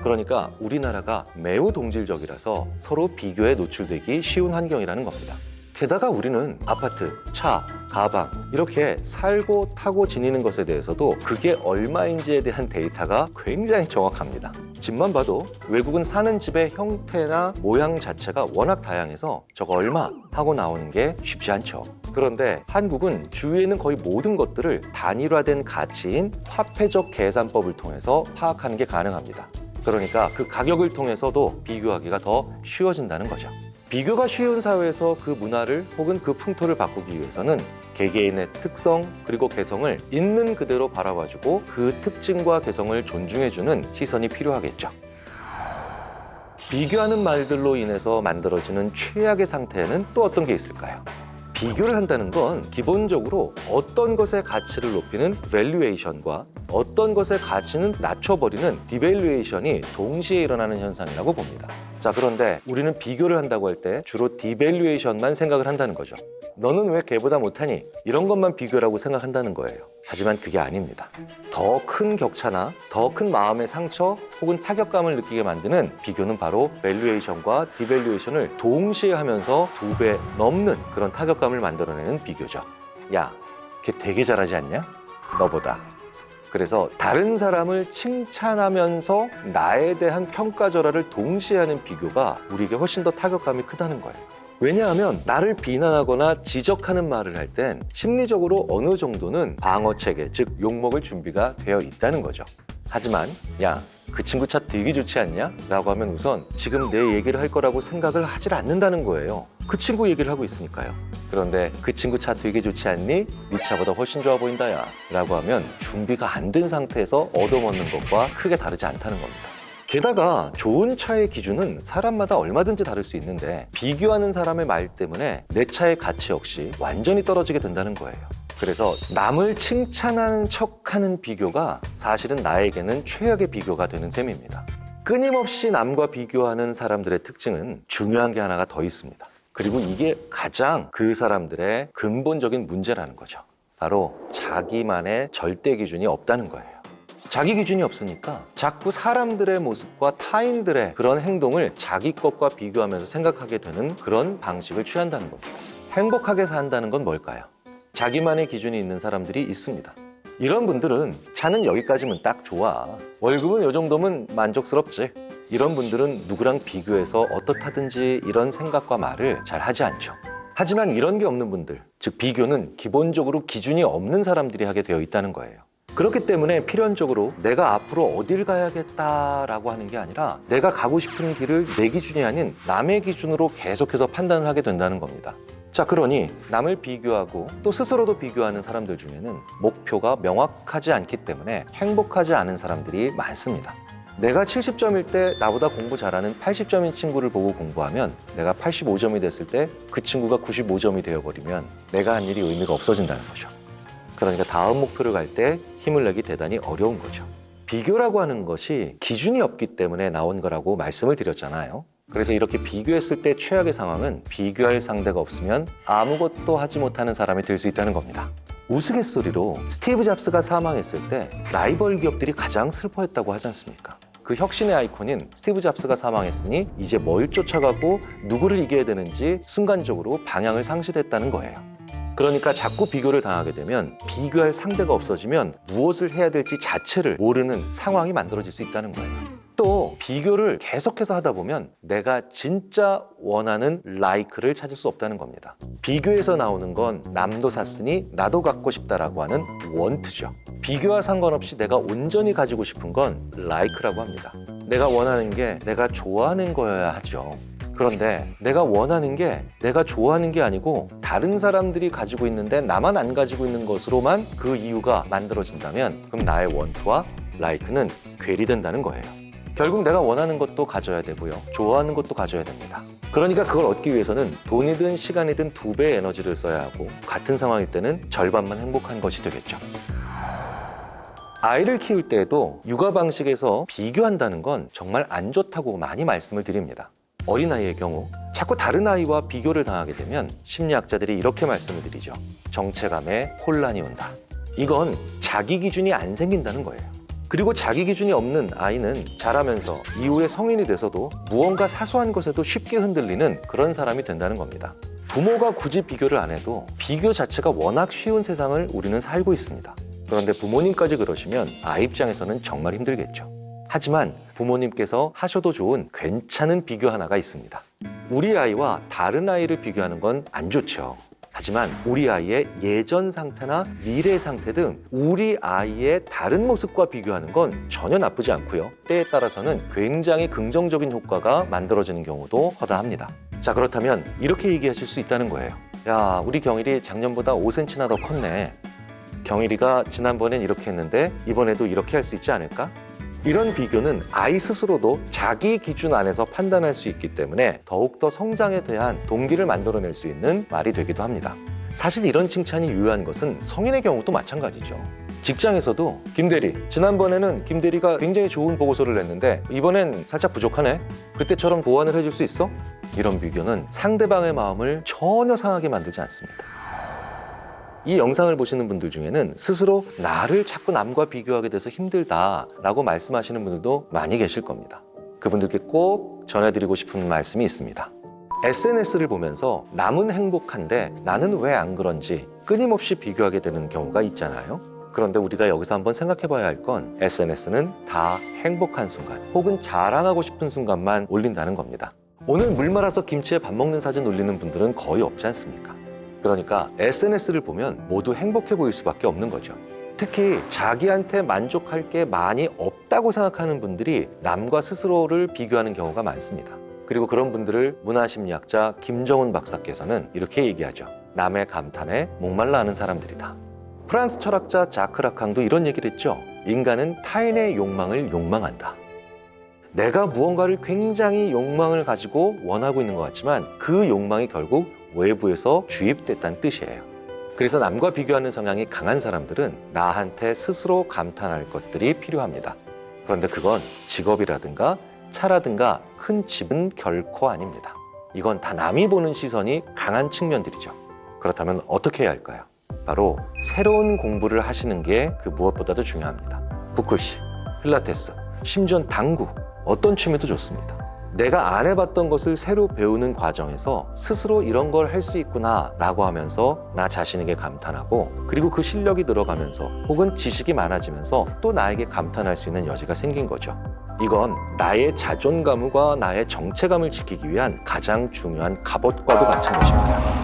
Speaker 1: 그러니까 우리나라가 매우 동질적이라서 서로 비교에 노출되기 쉬운 환경이라는 겁니다. 게다가 우리는 아파트, 차, 가방 이렇게 살고 타고 지니는 것에 대해서도 그게 얼마인지에 대한 데이터가 굉장히 정확합니다. 집만 봐도 외국은 사는 집의 형태나 모양 자체가 워낙 다양해서 저거 얼마 하고 나오는 게 쉽지 않죠. 그런데 한국은 주위에는 거의 모든 것들을 단일화된 가치인 화폐적 계산법을 통해서 파악하는 게 가능합니다. 그러니까 그 가격을 통해서도 비교하기가 더 쉬워진다는 거죠. 비교가 쉬운 사회에서 그 문화를 혹은 그 풍토를 바꾸기 위해서는 개개인의 특성 그리고 개성을 있는 그대로 바라봐주고 그 특징과 개성을 존중해주는 시선이 필요하겠죠. 비교하는 말들로 인해서 만들어지는 최악의 상태에는 또 어떤 게 있을까요? 비교를 한다는 건 기본적으로 어떤 것의 가치를 높이는 밸류에이션과 어떤 것의 가치는 낮춰버리는 디밸류에이션이 동시에 일어나는 현상이라고 봅니다. 자, 그런데 우리는 비교를 한다고 할 때 주로 디밸류에이션만 생각을 한다는 거죠. 너는 왜 걔보다 못하니? 이런 것만 비교라고 생각한다는 거예요. 하지만 그게 아닙니다. 더 큰 격차나 더 큰 마음의 상처 혹은 타격감을 느끼게 만드는 비교는 바로 밸류에이션과 디밸류에이션을 동시에 하면서 2배 넘는 그런 타격감을 만들어내는 비교죠. 야, 걔 되게 잘하지 않냐? 너보다. 그래서 다른 사람을 칭찬하면서 나에 대한 평가절하를 동시에 하는 비교가 우리에게 훨씬 더 타격감이 크다는 거예요. 왜냐하면 나를 비난하거나 지적하는 말을 할 땐 심리적으로 어느 정도는 방어체계, 즉 욕먹을 준비가 되어 있다는 거죠. 하지만 야, 그 친구 차 되게 좋지 않냐? 라고 하면 우선 지금 내 얘기를 할 거라고 생각을 하질 않는다는 거예요. 그 친구 얘기를 하고 있으니까요. 그런데 그 친구 차 되게 좋지 않니? 네 차보다 훨씬 좋아 보인다 야 라고 하면 준비가 안 된 상태에서 얻어먹는 것과 크게 다르지 않다는 겁니다. 게다가 좋은 차의 기준은 사람마다 얼마든지 다를 수 있는데 비교하는 사람의 말 때문에 내 차의 가치 역시 완전히 떨어지게 된다는 거예요. 그래서 남을 칭찬하는 척하는 비교가 사실은 나에게는 최악의 비교가 되는 셈입니다. 끊임없이 남과 비교하는 사람들의 특징은 중요한 게 하나가 더 있습니다. 그리고 이게 가장 그 사람들의 근본적인 문제라는 거죠. 바로 자기만의 절대 기준이 없다는 거예요. 자기 기준이 없으니까 자꾸 사람들의 모습과 타인들의 그런 행동을 자기 것과 비교하면서 생각하게 되는 그런 방식을 취한다는 겁니다. 행복하게 산다는 건 뭘까요? 자기만의 기준이 있는 사람들이 있습니다. 이런 분들은 차는 여기까지면 딱 좋아. 월급은 이 정도면 만족스럽지. 이런 분들은 누구랑 비교해서 어떻다든지 이런 생각과 말을 잘 하지 않죠. 하지만 이런 게 없는 분들, 즉 비교는 기본적으로 기준이 없는 사람들이 하게 되어 있다는 거예요. 그렇기 때문에 필연적으로 내가 앞으로 어딜 가야겠다라고 하는 게 아니라 내가 가고 싶은 길을 내 기준이 아닌 남의 기준으로 계속해서 판단을 하게 된다는 겁니다. 자, 그러니 남을 비교하고 또 스스로도 비교하는 사람들 중에는 목표가 명확하지 않기 때문에 행복하지 않은 사람들이 많습니다. 내가 70점일 때 나보다 공부 잘하는 80점인 친구를 보고 공부하면 내가 85점이 됐을 때 그 친구가 95점이 되어버리면 내가 한 일이 의미가 없어진다는 거죠. 그러니까 다음 목표를 갈 때 힘을 내기 대단히 어려운 거죠. 비교라고 하는 것이 기준이 없기 때문에 나온 거라고 말씀을 드렸잖아요. 그래서 이렇게 비교했을 때 최악의 상황은 비교할 상대가 없으면 아무것도 하지 못하는 사람이 될 수 있다는 겁니다. 우스갯소리로 스티브 잡스가 사망했을 때 라이벌 기업들이 가장 슬퍼했다고 하지 않습니까? 그 혁신의 아이콘인 스티브 잡스가 사망했으니 이제 뭘 쫓아가고 누구를 이겨야 되는지 순간적으로 방향을 상실했다는 거예요. 그러니까 자꾸 비교를 당하게 되면 비교할 상대가 없어지면 무엇을 해야 될지 자체를 모르는 상황이 만들어질 수 있다는 거예요. 또 비교를 계속해서 하다 보면 내가 진짜 원하는 라이크를 찾을 수 없다는 겁니다. 비교에서 나오는 건 남도 샀으니 나도 갖고 싶다라고 하는 원트죠. 비교와 상관없이 내가 온전히 가지고 싶은 건 라이크라고 합니다. 내가 원하는 게 내가 좋아하는 거여야 하죠. 그런데 내가 원하는 게 내가 좋아하는 게 아니고 다른 사람들이 가지고 있는데 나만 안 가지고 있는 것으로만 그 이유가 만들어진다면 그럼 나의 원투와 라이크는 괴리된다는 거예요. 결국 내가 원하는 것도 가져야 되고요. 좋아하는 것도 가져야 됩니다. 그러니까 그걸 얻기 위해서는 돈이든 시간이든 2배의 에너지를 써야 하고 같은 상황일 때는 절반만 행복한 것이 되겠죠. 아이를 키울 때에도 육아 방식에서 비교한다는 건 정말 안 좋다고 많이 말씀을 드립니다. 어린아이의 경우 자꾸 다른 아이와 비교를 당하게 되면 심리학자들이 이렇게 말씀을 드리죠. 정체감에 혼란이 온다. 이건 자기 기준이 안 생긴다는 거예요. 그리고 자기 기준이 없는 아이는 자라면서 이후에 성인이 돼서도 무언가 사소한 것에도 쉽게 흔들리는 그런 사람이 된다는 겁니다. 부모가 굳이 비교를 안 해도 비교 자체가 워낙 쉬운 세상을 우리는 살고 있습니다. 그런데 부모님까지 그러시면 아이 입장에서는 정말 힘들겠죠. 하지만 부모님께서 하셔도 좋은 괜찮은 비교 하나가 있습니다. 우리 아이와 다른 아이를 비교하는 건 안 좋죠. 하지만 우리 아이의 예전 상태나 미래 상태 등 우리 아이의 다른 모습과 비교하는 건 전혀 나쁘지 않고요. 때에 따라서는 굉장히 긍정적인 효과가 만들어지는 경우도 허다합니다. 자, 그렇다면 이렇게 얘기하실 수 있다는 거예요. 야, 우리 경일이 작년보다 5cm나 더 컸네. 경일이가 지난번엔 이렇게 했는데 이번에도 이렇게 할 수 있지 않을까? 이런 비교는 아이 스스로도 자기 기준 안에서 판단할 수 있기 때문에 더욱더 성장에 대한 동기를 만들어낼 수 있는 말이 되기도 합니다. 사실 이런 칭찬이 유효한 것은 성인의 경우도 마찬가지죠. 직장에서도 김대리, 지난번에는 김대리가 굉장히 좋은 보고서를 냈는데 이번엔 살짝 부족하네? 그때처럼 보완을 해줄 수 있어? 이런 비교는 상대방의 마음을 전혀 상하게 만들지 않습니다. 이 영상을 보시는 분들 중에는 스스로 나를 자꾸 남과 비교하게 돼서 힘들다라고 말씀하시는 분들도 많이 계실 겁니다. 그분들께 꼭 전해드리고 싶은 말씀이 있습니다. SNS를 보면서 남은 행복한데 나는 왜 안 그런지 끊임없이 비교하게 되는 경우가 있잖아요. 그런데 우리가 여기서 한번 생각해 봐야 할 건 SNS는 다 행복한 순간 혹은 자랑하고 싶은 순간만 올린다는 겁니다. 오늘 물 말아서 김치에 밥 먹는 사진 올리는 분들은 거의 없지 않습니까? 그러니까 SNS를 보면 모두 행복해 보일 수밖에 없는 거죠. 특히 자기한테 만족할 게 많이 없다고 생각하는 분들이 남과 스스로를 비교하는 경우가 많습니다. 그리고 그런 분들을 문화심리학자 김정훈 박사께서는 이렇게 얘기하죠. 남의 감탄에 목말라 하는 사람들이다. 프랑스 철학자 자크 라캉도 이런 얘기를 했죠. 인간은 타인의 욕망을 욕망한다. 내가 무언가를 굉장히 욕망을 가지고 원하고 있는 것 같지만 그 욕망이 결국 외부에서 주입됐다는 뜻이에요. 그래서 남과 비교하는 성향이 강한 사람들은 나한테 스스로 감탄할 것들이 필요합니다. 그런데 그건 직업이라든가 차라든가 큰 집은 결코 아닙니다. 이건 다 남이 보는 시선이 강한 측면들이죠. 그렇다면 어떻게 해야 할까요? 바로 새로운 공부를 하시는 게 그 무엇보다도 중요합니다. 북글씨, 필라테스, 심지어 당구, 어떤 취미도 좋습니다. 내가 안 해봤던 것을 새로 배우는 과정에서 스스로 이런 걸 할 수 있구나 라고 하면서 나 자신에게 감탄하고 그리고 그 실력이 늘어가면서 혹은 지식이 많아지면서 또 나에게 감탄할 수 있는 여지가 생긴 거죠. 이건 나의 자존감과 나의 정체감을 지키기 위한 가장 중요한 갑옷과도 같은 것입니다.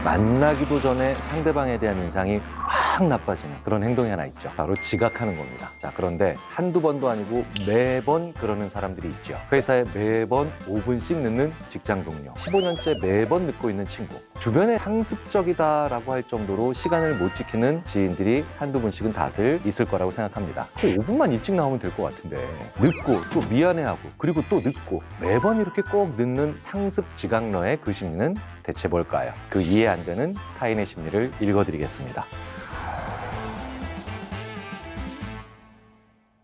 Speaker 1: 만나기도 전에 상대방에 대한 인상이 확 나빠지는 그런 행동이 하나 있죠. 바로 지각하는 겁니다. 자, 그런데 한두 번도 아니고 매번 그러는 사람들이 있죠. 회사에 매번 5분씩 늦는 직장 동료, 15년째 매번 늦고 있는 친구, 주변에 상습적이다라고 할 정도로 시간을 못 지키는 지인들이 한두 분씩은 다들 있을 거라고 생각합니다. 5분만 일찍 나오면 될 것 같은데 늦고 또 미안해하고 그리고 또 늦고 매번 이렇게 꼭 늦는 상습 지각러의 그 심리는 대체 뭘까요? 그 이해 안 되는 타인의 심리를 읽어드리겠습니다.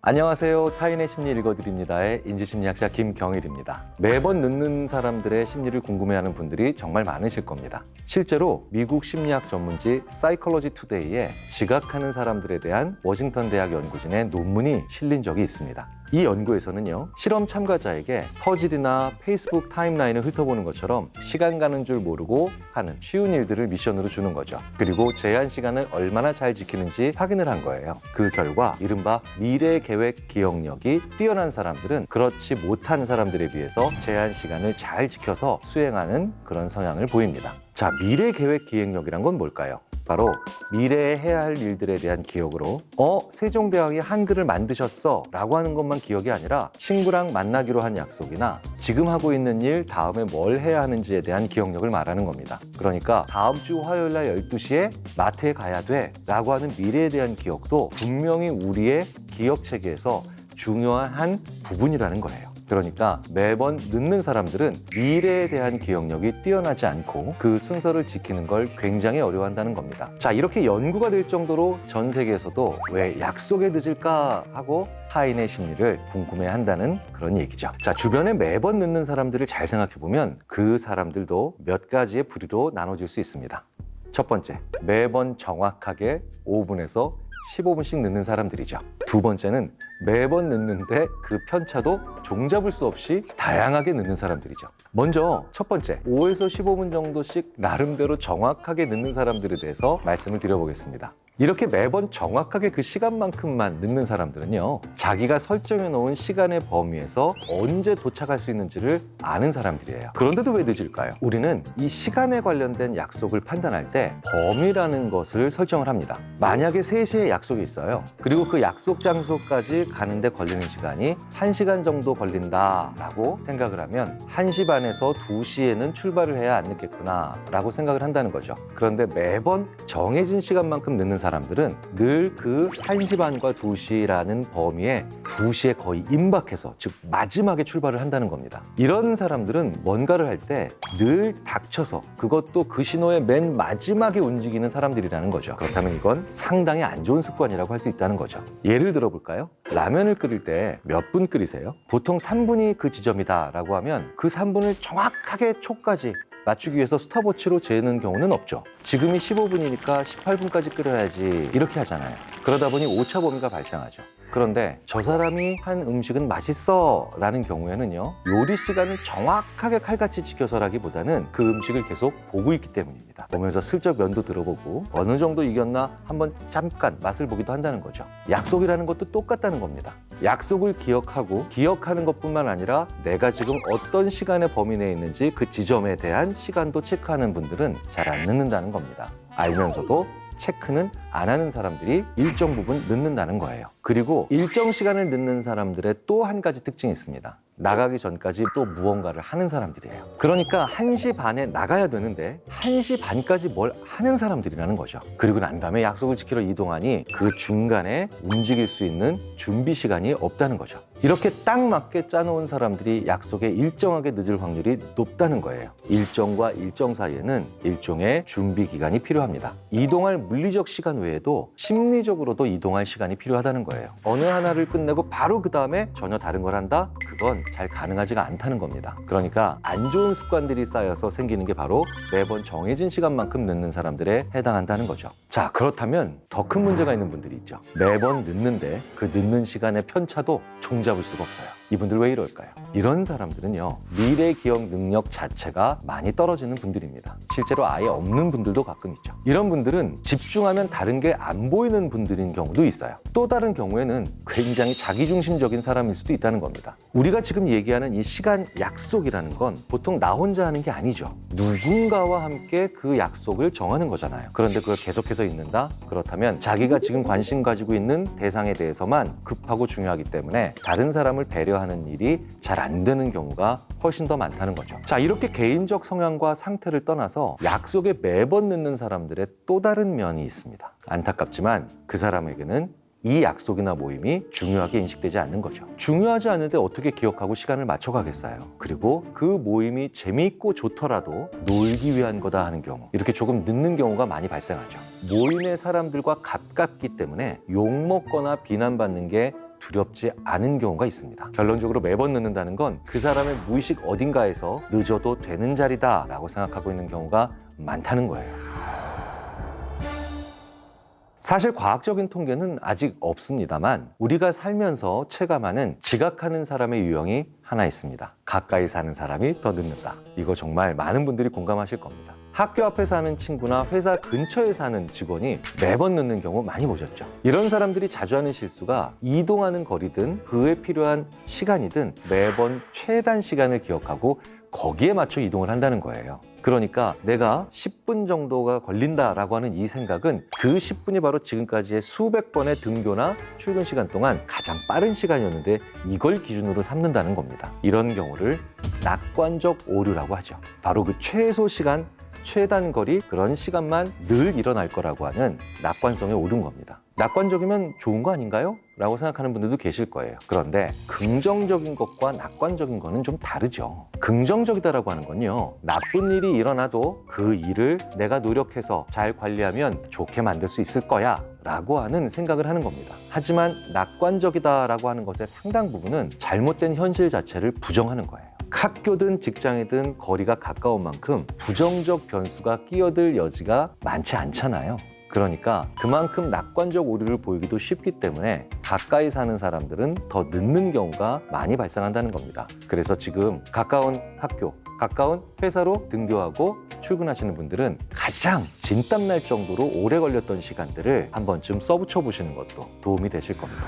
Speaker 1: 안녕하세요. 타인의 심리 읽어드립니다의 인지심리학자 김경일입니다. 매번 늦는 사람들의 심리를 궁금해하는 분들이 정말 많으실 겁니다. 실제로 미국 심리학 전문지 사이콜로지 투데이에 지각하는 사람들에 대한 워싱턴 대학 연구진의 논문이 실린 적이 있습니다. 이 연구에서는요, 실험 참가자에게 퍼즐이나 페이스북 타임라인을 훑어보는 것처럼 시간 가는 줄 모르고 하는 쉬운 일들을 미션으로 주는 거죠. 그리고 제한 시간을 얼마나 잘 지키는지 확인을 한 거예요. 그 결과 이른바 미래 계획 기억력이 뛰어난 사람들은 그렇지 못한 사람들에 비해서 제한 시간을 잘 지켜서 수행하는 그런 성향을 보입니다. 자, 미래 계획 기억력이란 건 뭘까요? 바로 미래에 해야 할 일들에 대한 기억으로 세종대왕이 한글을 만드셨어 라고 하는 것만 기억이 아니라 친구랑 만나기로 한 약속이나 지금 하고 있는 일 다음에 뭘 해야 하는지에 대한 기억력을 말하는 겁니다. 그러니까 다음 주 화요일 날 12시에 마트에 가야 돼 라고 하는 미래에 대한 기억도 분명히 우리의 기억 체계에서 중요한 한 부분이라는 거예요. 그러니까 매번 늦는 사람들은 미래에 대한 기억력이 뛰어나지 않고 그 순서를 지키는 걸 굉장히 어려워한다는 겁니다. 자, 이렇게 연구가 될 정도로 전 세계에서도 왜 약속에 늦을까 하고 타인의 심리를 궁금해한다는 그런 얘기죠. 자, 주변에 매번 늦는 사람들을 잘 생각해보면 그 사람들도 몇 가지의 부류로 나눠질 수 있습니다. 첫 번째, 매번 정확하게 5분에서 15분씩 늦는 사람들이죠. 두 번째는 매번 늦는데 그 편차도 종잡을 수 없이 다양하게 늦는 사람들이죠. 먼저 첫 번째, 5에서 15분 정도씩 나름대로 정확하게 늦는 사람들에 대해서 말씀을 드려보겠습니다. 이렇게 매번 정확하게 그 시간만큼만 늦는 사람들은요, 자기가 설정해 놓은 시간의 범위에서 언제 도착할 수 있는지를 아는 사람들이에요. 그런데도 왜 늦을까요? 우리는 이 시간에 관련된 약속을 판단할 때 범위라는 것을 설정을 합니다. 만약에 3시에 약속이 있어요. 그리고 그 약속 장소까지 가는데 걸리는 시간이 1시간 정도 걸린다라고 생각을 하면 1시 반에서 2시에는 출발을 해야 안 늦겠구나 라고 생각을 한다는 거죠. 그런데 매번 정해진 시간만큼 늦는 사람들은 늘 그 1시 반과 2시라는 범위에 2시에 거의 임박해서, 즉 마지막에 출발을 한다는 겁니다. 이런 사람들은 뭔가를 할 때 늘 닥쳐서, 그것도 그 신호의 맨 마지막에 움직이는 사람들이라는 거죠. 그렇다면 이건 상당히 안 좋은 습관이라고 할 수 있다는 거죠. 예를 들어볼까요? 라면을 끓일 때 몇 분 끓이세요? 보통 3분이 그 지점이다 라고 하면 그 3분을 정확하게 초까지 맞추기 위해서 스톱워치로 재는 경우는 없죠. 지금이 15분이니까 18분까지 끓여야지 이렇게 하잖아요. 그러다 보니 오차 범위가 발생하죠. 그런데 저 사람이 한 음식은 맛있어 라는 경우에는요, 요리 시간을 정확하게 칼같이 지켜서라기보다는 그 음식을 계속 보고 있기 때문입니다. 보면서 슬쩍 면도 들어보고 어느 정도 익었나 한번 잠깐 맛을 보기도 한다는 거죠. 약속이라는 것도 똑같다는 겁니다. 약속을 기억하고 기억하는 것뿐만 아니라 내가 지금 어떤 시간의 범위 내에 있는지 그 지점에 대한 시간도 체크하는 분들은 잘 안 늦는다는 겁니다. 알면서도 체크는 안 하는 사람들이 일정 부분 늦는다는 거예요. 그리고 일정 시간을 늦는 사람들의 또 한 가지 특징이 있습니다. 나가기 전까지 또 무언가를 하는 사람들이에요. 그러니까 1시 반에 나가야 되는데 1시 반까지 뭘 하는 사람들이라는 거죠. 그리고 난 다음에 약속을 지키러 이동하니 그 중간에 움직일 수 있는 준비 시간이 없다는 거죠. 이렇게 딱 맞게 짜놓은 사람들이 약속에 일정하게 늦을 확률이 높다는 거예요. 일정과 일정 사이에는 일종의 준비 기간이 필요합니다. 이동할 물리적 시간 외에도 심리적으로도 이동할 시간이 필요하다는 거예요. 어느 하나를 끝내고 바로 그 다음에 전혀 다른 걸 한다? 그건 잘 가능하지가 않다는 겁니다. 그러니까 안 좋은 습관들이 쌓여서 생기는 게 바로 매번 정해진 시간만큼 늦는 사람들에 해당한다는 거죠. 자, 그렇다면 더 큰 문제가 있는 분들이 있죠. 매번 늦는데 그 늦는 시간의 편차도 종잡을 수가 없어요. 이분들 왜 이럴까요? 이런 사람들은요, 미래 기억 능력 자체가 많이 떨어지는 분들입니다. 실제로 아예 없는 분들도 가끔 있죠. 이런 분들은 집중하면 다른 게 안 보이는 분들인 경우도 있어요. 또 다른 경우에는 굉장히 자기중심적인 사람일 수도 있다는 겁니다. 우리가 지금 얘기하는 이 시간 약속이라는 건 보통 나 혼자 하는 게 아니죠. 누군가와 함께 그 약속을 정하는 거잖아요. 그런데 그걸 계속해서 잊는다? 그렇다면 자기가 지금 관심 가지고 있는 대상에 대해서만 급하고 중요하기 때문에 다른 사람을 배려하는 일이 잘 안 되는 경우가 훨씬 더 많다는 거죠. 자, 이렇게 개인적 성향과 상태를 떠나서 약속에 매번 늦는 사람들의 또 다른 면이 있습니다. 안타깝지만 그 사람에게는 이 약속이나 모임이 중요하게 인식되지 않는 거죠. 중요하지 않은데 어떻게 기억하고 시간을 맞춰가겠어요. 그리고 그 모임이 재미있고 좋더라도 놀기 위한 거다 하는 경우, 이렇게 조금 늦는 경우가 많이 발생하죠. 모임의 사람들과 가깝기 때문에 욕먹거나 비난받는 게 두렵지 않은 경우가 있습니다. 결론적으로 매번 늦는다는 건 그 사람의 무의식 어딘가에서 늦어도 되는 자리다라고 생각하고 있는 경우가 많다는 거예요. 사실 과학적인 통계는 아직 없습니다만 우리가 살면서 체감하는 지각하는 사람의 유형이 하나 있습니다. 가까이 사는 사람이 더 늦는다. 이거 정말 많은 분들이 공감하실 겁니다. 학교 앞에 사는 친구나 회사 근처에 사는 직원이 매번 늦는 경우 많이 보셨죠. 이런 사람들이 자주 하는 실수가 이동하는 거리든 그에 필요한 시간이든 매번 최단 시간을 기억하고 거기에 맞춰 이동을 한다는 거예요. 그러니까 내가 10분 정도가 걸린다라고 하는 이 생각은 그 10분이 바로 지금까지의 수백 번의 등교나 출근 시간 동안 가장 빠른 시간이었는데 이걸 기준으로 삼는다는 겁니다. 이런 경우를 낙관적 오류라고 하죠. 바로 그 최소 시간, 최단 거리, 그런 시간만 늘 일어날 거라고 하는 낙관성에 오른 겁니다. 낙관적이면 좋은 거 아닌가요? 라고 생각하는 분들도 계실 거예요. 그런데 긍정적인 것과 낙관적인 거는 좀 다르죠. 긍정적이다라고 하는 건요, 나쁜 일이 일어나도 그 일을 내가 노력해서 잘 관리하면 좋게 만들 수 있을 거야 라고 하는 생각을 하는 겁니다. 하지만 낙관적이다라고 하는 것의 상당 부분은 잘못된 현실 자체를 부정하는 거예요. 학교든 직장이든 거리가 가까운 만큼 부정적 변수가 끼어들 여지가 많지 않잖아요. 그러니까 그만큼 낙관적 오류를 보이기도 쉽기 때문에 가까이 사는 사람들은 더 늦는 경우가 많이 발생한다는 겁니다. 그래서 지금 가까운 학교, 가까운 회사로 등교하고 출근하시는 분들은 가장 진땀 날 정도로 오래 걸렸던 시간들을 한 번쯤 써붙여 보시는 것도 도움이 되실 겁니다.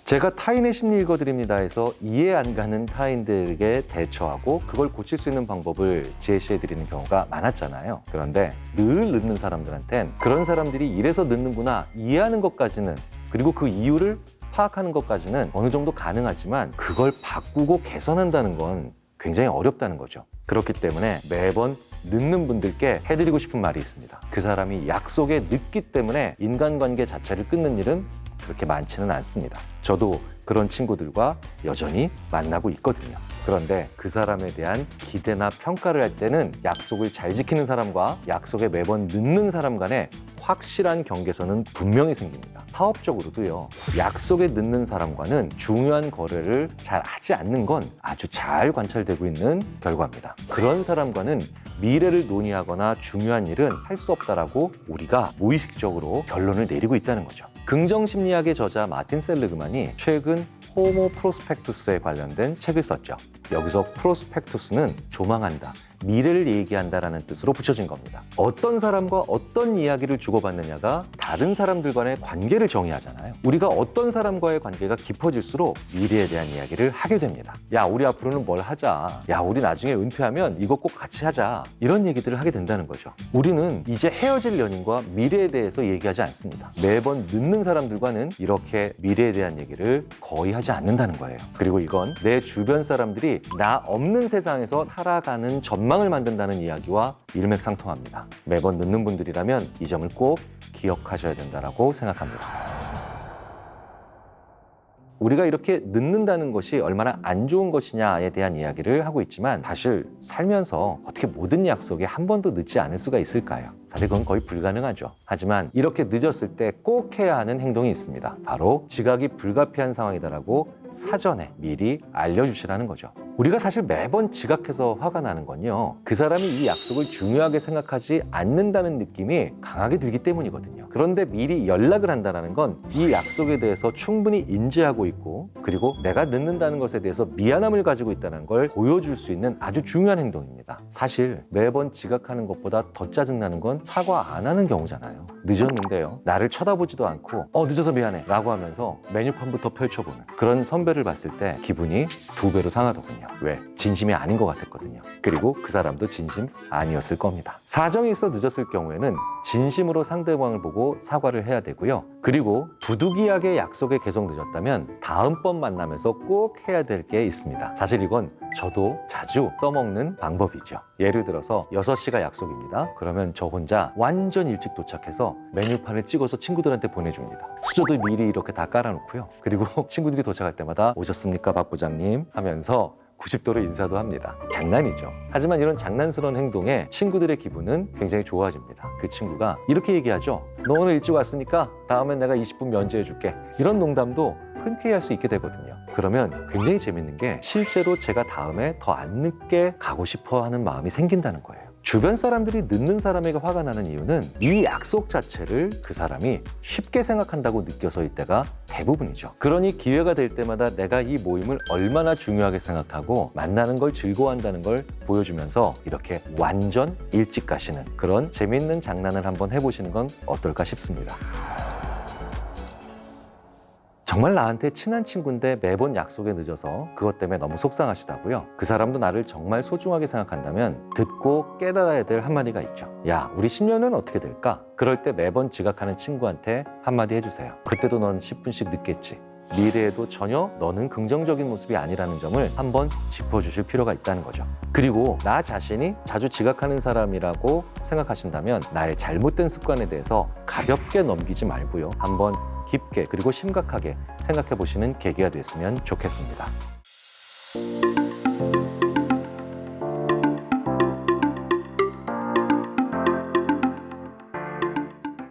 Speaker 1: 제가 타인의 심리 읽어드립니다에서 이해 안 가는 타인들에게 대처하고 그걸 고칠 수 있는 방법을 제시해드리는 경우가 많았잖아요. 그런데 늘 늦는 사람들한텐 그런 사람들이 이래서 늦는구나 이해하는 것까지는, 그리고 그 이유를 파악하는 것까지는 어느 정도 가능하지만 그걸 바꾸고 개선한다는 건 굉장히 어렵다는 거죠. 그렇기 때문에 매번 늦는 분들께 해드리고 싶은 말이 있습니다. 그 사람이 약속에 늦기 때문에 인간관계 자체를 끊는 일은 그렇게 많지는 않습니다. 저도 그런 친구들과 여전히 만나고 있거든요. 그런데 그 사람에 대한 기대나 평가를 할 때는 약속을 잘 지키는 사람과 약속에 매번 늦는 사람 간에 확실한 경계선은 분명히 생깁니다. 사업적으로도요. 약속에 늦는 사람과는 중요한 거래를 잘 하지 않는 건 아주 잘 관찰되고 있는 결과입니다. 그런 사람과는 미래를 논의하거나 중요한 일은 할 수 없다라고 우리가 무의식적으로 결론을 내리고 있다는 거죠. 긍정심리학의 저자 마틴 셀리그만이 최근 호모 프로스펙투스에 관련된 책을 썼죠. 여기서 프로스펙투스는 조망한다, 미래를 얘기한다라는 뜻으로 붙여진 겁니다. 어떤 사람과 어떤 이야기를 주고받느냐가 다른 사람들 간의 관계를 정의하잖아요. 우리가 어떤 사람과의 관계가 깊어질수록 미래에 대한 이야기를 하게 됩니다. 야, 우리 앞으로는 뭘 하자. 야, 우리 나중에 은퇴하면 이거 꼭 같이 하자. 이런 얘기들을 하게 된다는 거죠. 우리는 이제 헤어질 연인과 미래에 대해서 얘기하지 않습니다. 매번 늦는 사람들과는 이렇게 미래에 대한 얘기를 거의 하지 않는다는 거예요. 그리고 이건 내 주변 사람들이 나 없는 세상에서 살아가는 전망을 만든다는 이야기와 일맥상통합니다. 매번 늦는 분들이라면 이 점을 꼭 기억하셔야 된다고 생각합니다. 우리가 이렇게 늦는다는 것이 얼마나 안 좋은 것이냐에 대한 이야기를 하고 있지만 사실 살면서 어떻게 모든 약속에 한 번도 늦지 않을 수가 있을까요? 사실 그건 거의 불가능하죠. 하지만 이렇게 늦었을 때 꼭 해야 하는 행동이 있습니다. 바로 지각이 불가피한 상황이다라고 사전에 미리 알려주시라는 거죠. 우리가 사실 매번 지각해서 화가 나는 건요, 그 사람이 이 약속을 중요하게 생각하지 않는다는 느낌이 강하게 들기 때문이거든요. 그런데 미리 연락을 한다는 건 이 약속에 대해서 충분히 인지하고 있고, 그리고 내가 늦는다는 것에 대해서 미안함을 가지고 있다는 걸 보여줄 수 있는 아주 중요한 행동입니다. 사실 매번 지각하는 것보다 더 짜증나는 건 사과 안 하는 경우잖아요. 늦었는데요, 나를 쳐다보지도 않고 늦어서 미안해 라고 하면서 메뉴판부터 펼쳐보는 그런 선배를 봤을 때 기분이 2배로 상하더군요. 왜? 진심이 아닌 것 같았거든요. 그리고 그 사람도 진심 아니었을 겁니다. 사정이 있어 늦었을 경우에는 진심으로 상대방을 보고 사과를 해야 되고요. 그리고 부득이하게 약속에 계속 늦었다면 다음번 만나면서 꼭 해야 될 게 있습니다. 사실 이건 저도 자주 써먹는 방법이죠. 예를 들어서 6시가 약속입니다. 그러면 저 혼자 완전 일찍 도착해서 메뉴판을 찍어서 친구들한테 보내줍니다. 수저도 미리 이렇게 다 깔아놓고요. 그리고 친구들이 도착할 때마다 오셨습니까, 박 부장님? 하면서 90도로 인사도 합니다. 장난이죠. 하지만 이런 장난스러운 행동에 친구들의 기분은 굉장히 좋아집니다. 그 친구가 이렇게 얘기하죠. 너 오늘 일찍 왔으니까 다음엔 내가 20분 면제해줄게. 이런 농담도 흔쾌히 할 수 있게 되거든요. 그러면 굉장히 재밌는 게 실제로 제가 다음에 더 안 늦게 가고 싶어 하는 마음이 생긴다는 거예요. 주변 사람들이 늦는 사람에게 화가 나는 이유는 이 약속 자체를 그 사람이 쉽게 생각한다고 느껴서일 때가 대부분이죠. 그러니 기회가 될 때마다 내가 이 모임을 얼마나 중요하게 생각하고 만나는 걸 즐거워한다는 걸 보여주면서 이렇게 완전 일찍 가시는 그런 재밌는 장난을 한번 해보시는 건 어떨까 싶습니다. 정말 나한테 친한 친구인데 매번 약속에 늦어서 그것 때문에 너무 속상하시다고요? 그 사람도 나를 정말 소중하게 생각한다면 듣고 깨달아야 될 한마디가 있죠. 야, 우리 10년은 어떻게 될까? 그럴 때 매번 지각하는 친구한테 한마디 해주세요. 그때도 넌 10분씩 늦겠지. 미래에도 전혀 너는 긍정적인 모습이 아니라는 점을 한번 짚어주실 필요가 있다는 거죠. 그리고 나 자신이 자주 지각하는 사람이라고 생각하신다면 나의 잘못된 습관에 대해서 가볍게 넘기지 말고요. 한번 깊게 그리고 심각하게 생각해 보시는 계기가 됐으면 좋겠습니다.